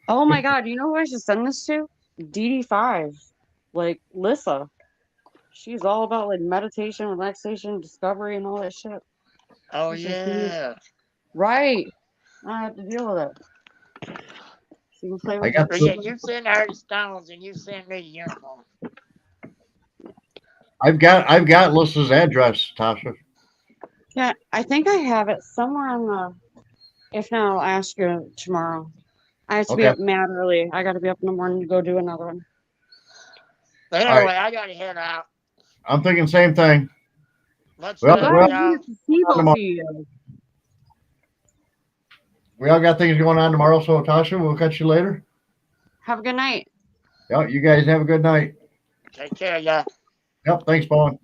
Speaker 3: Oh my god! You know who I should send this to? DD5, like Lissa. She's all about like meditation, relaxation, discovery, and all that shit.
Speaker 1: Oh
Speaker 3: She said she was-
Speaker 1: yeah.
Speaker 3: Right. I have to deal with it. She can play
Speaker 2: I
Speaker 3: with
Speaker 2: got
Speaker 1: But
Speaker 3: it.
Speaker 1: yeah, you send her the stones and you send me the uniform.
Speaker 2: I've got Lissa's address, Tasha.
Speaker 3: Yeah, I think I have it somewhere on the. If not, I'll ask you tomorrow. I have to be
Speaker 2: Okay.
Speaker 3: up mad early. I got to be up in the morning to go do another one.
Speaker 1: But
Speaker 2: All right.
Speaker 1: anyway, I gotta head out.
Speaker 2: I'm thinking same thing.
Speaker 1: Much
Speaker 2: Well,
Speaker 3: Well,
Speaker 1: love,
Speaker 3: I
Speaker 2: well,
Speaker 1: y'all.
Speaker 3: get to see both
Speaker 2: tomorrow.
Speaker 3: of you.
Speaker 2: We all got things going on tomorrow, so Tasha, we'll catch you later.
Speaker 3: Have a good night.
Speaker 2: Yeah, you guys have a good night.
Speaker 1: Take care, y'all.
Speaker 2: Yep, thanks, Paul.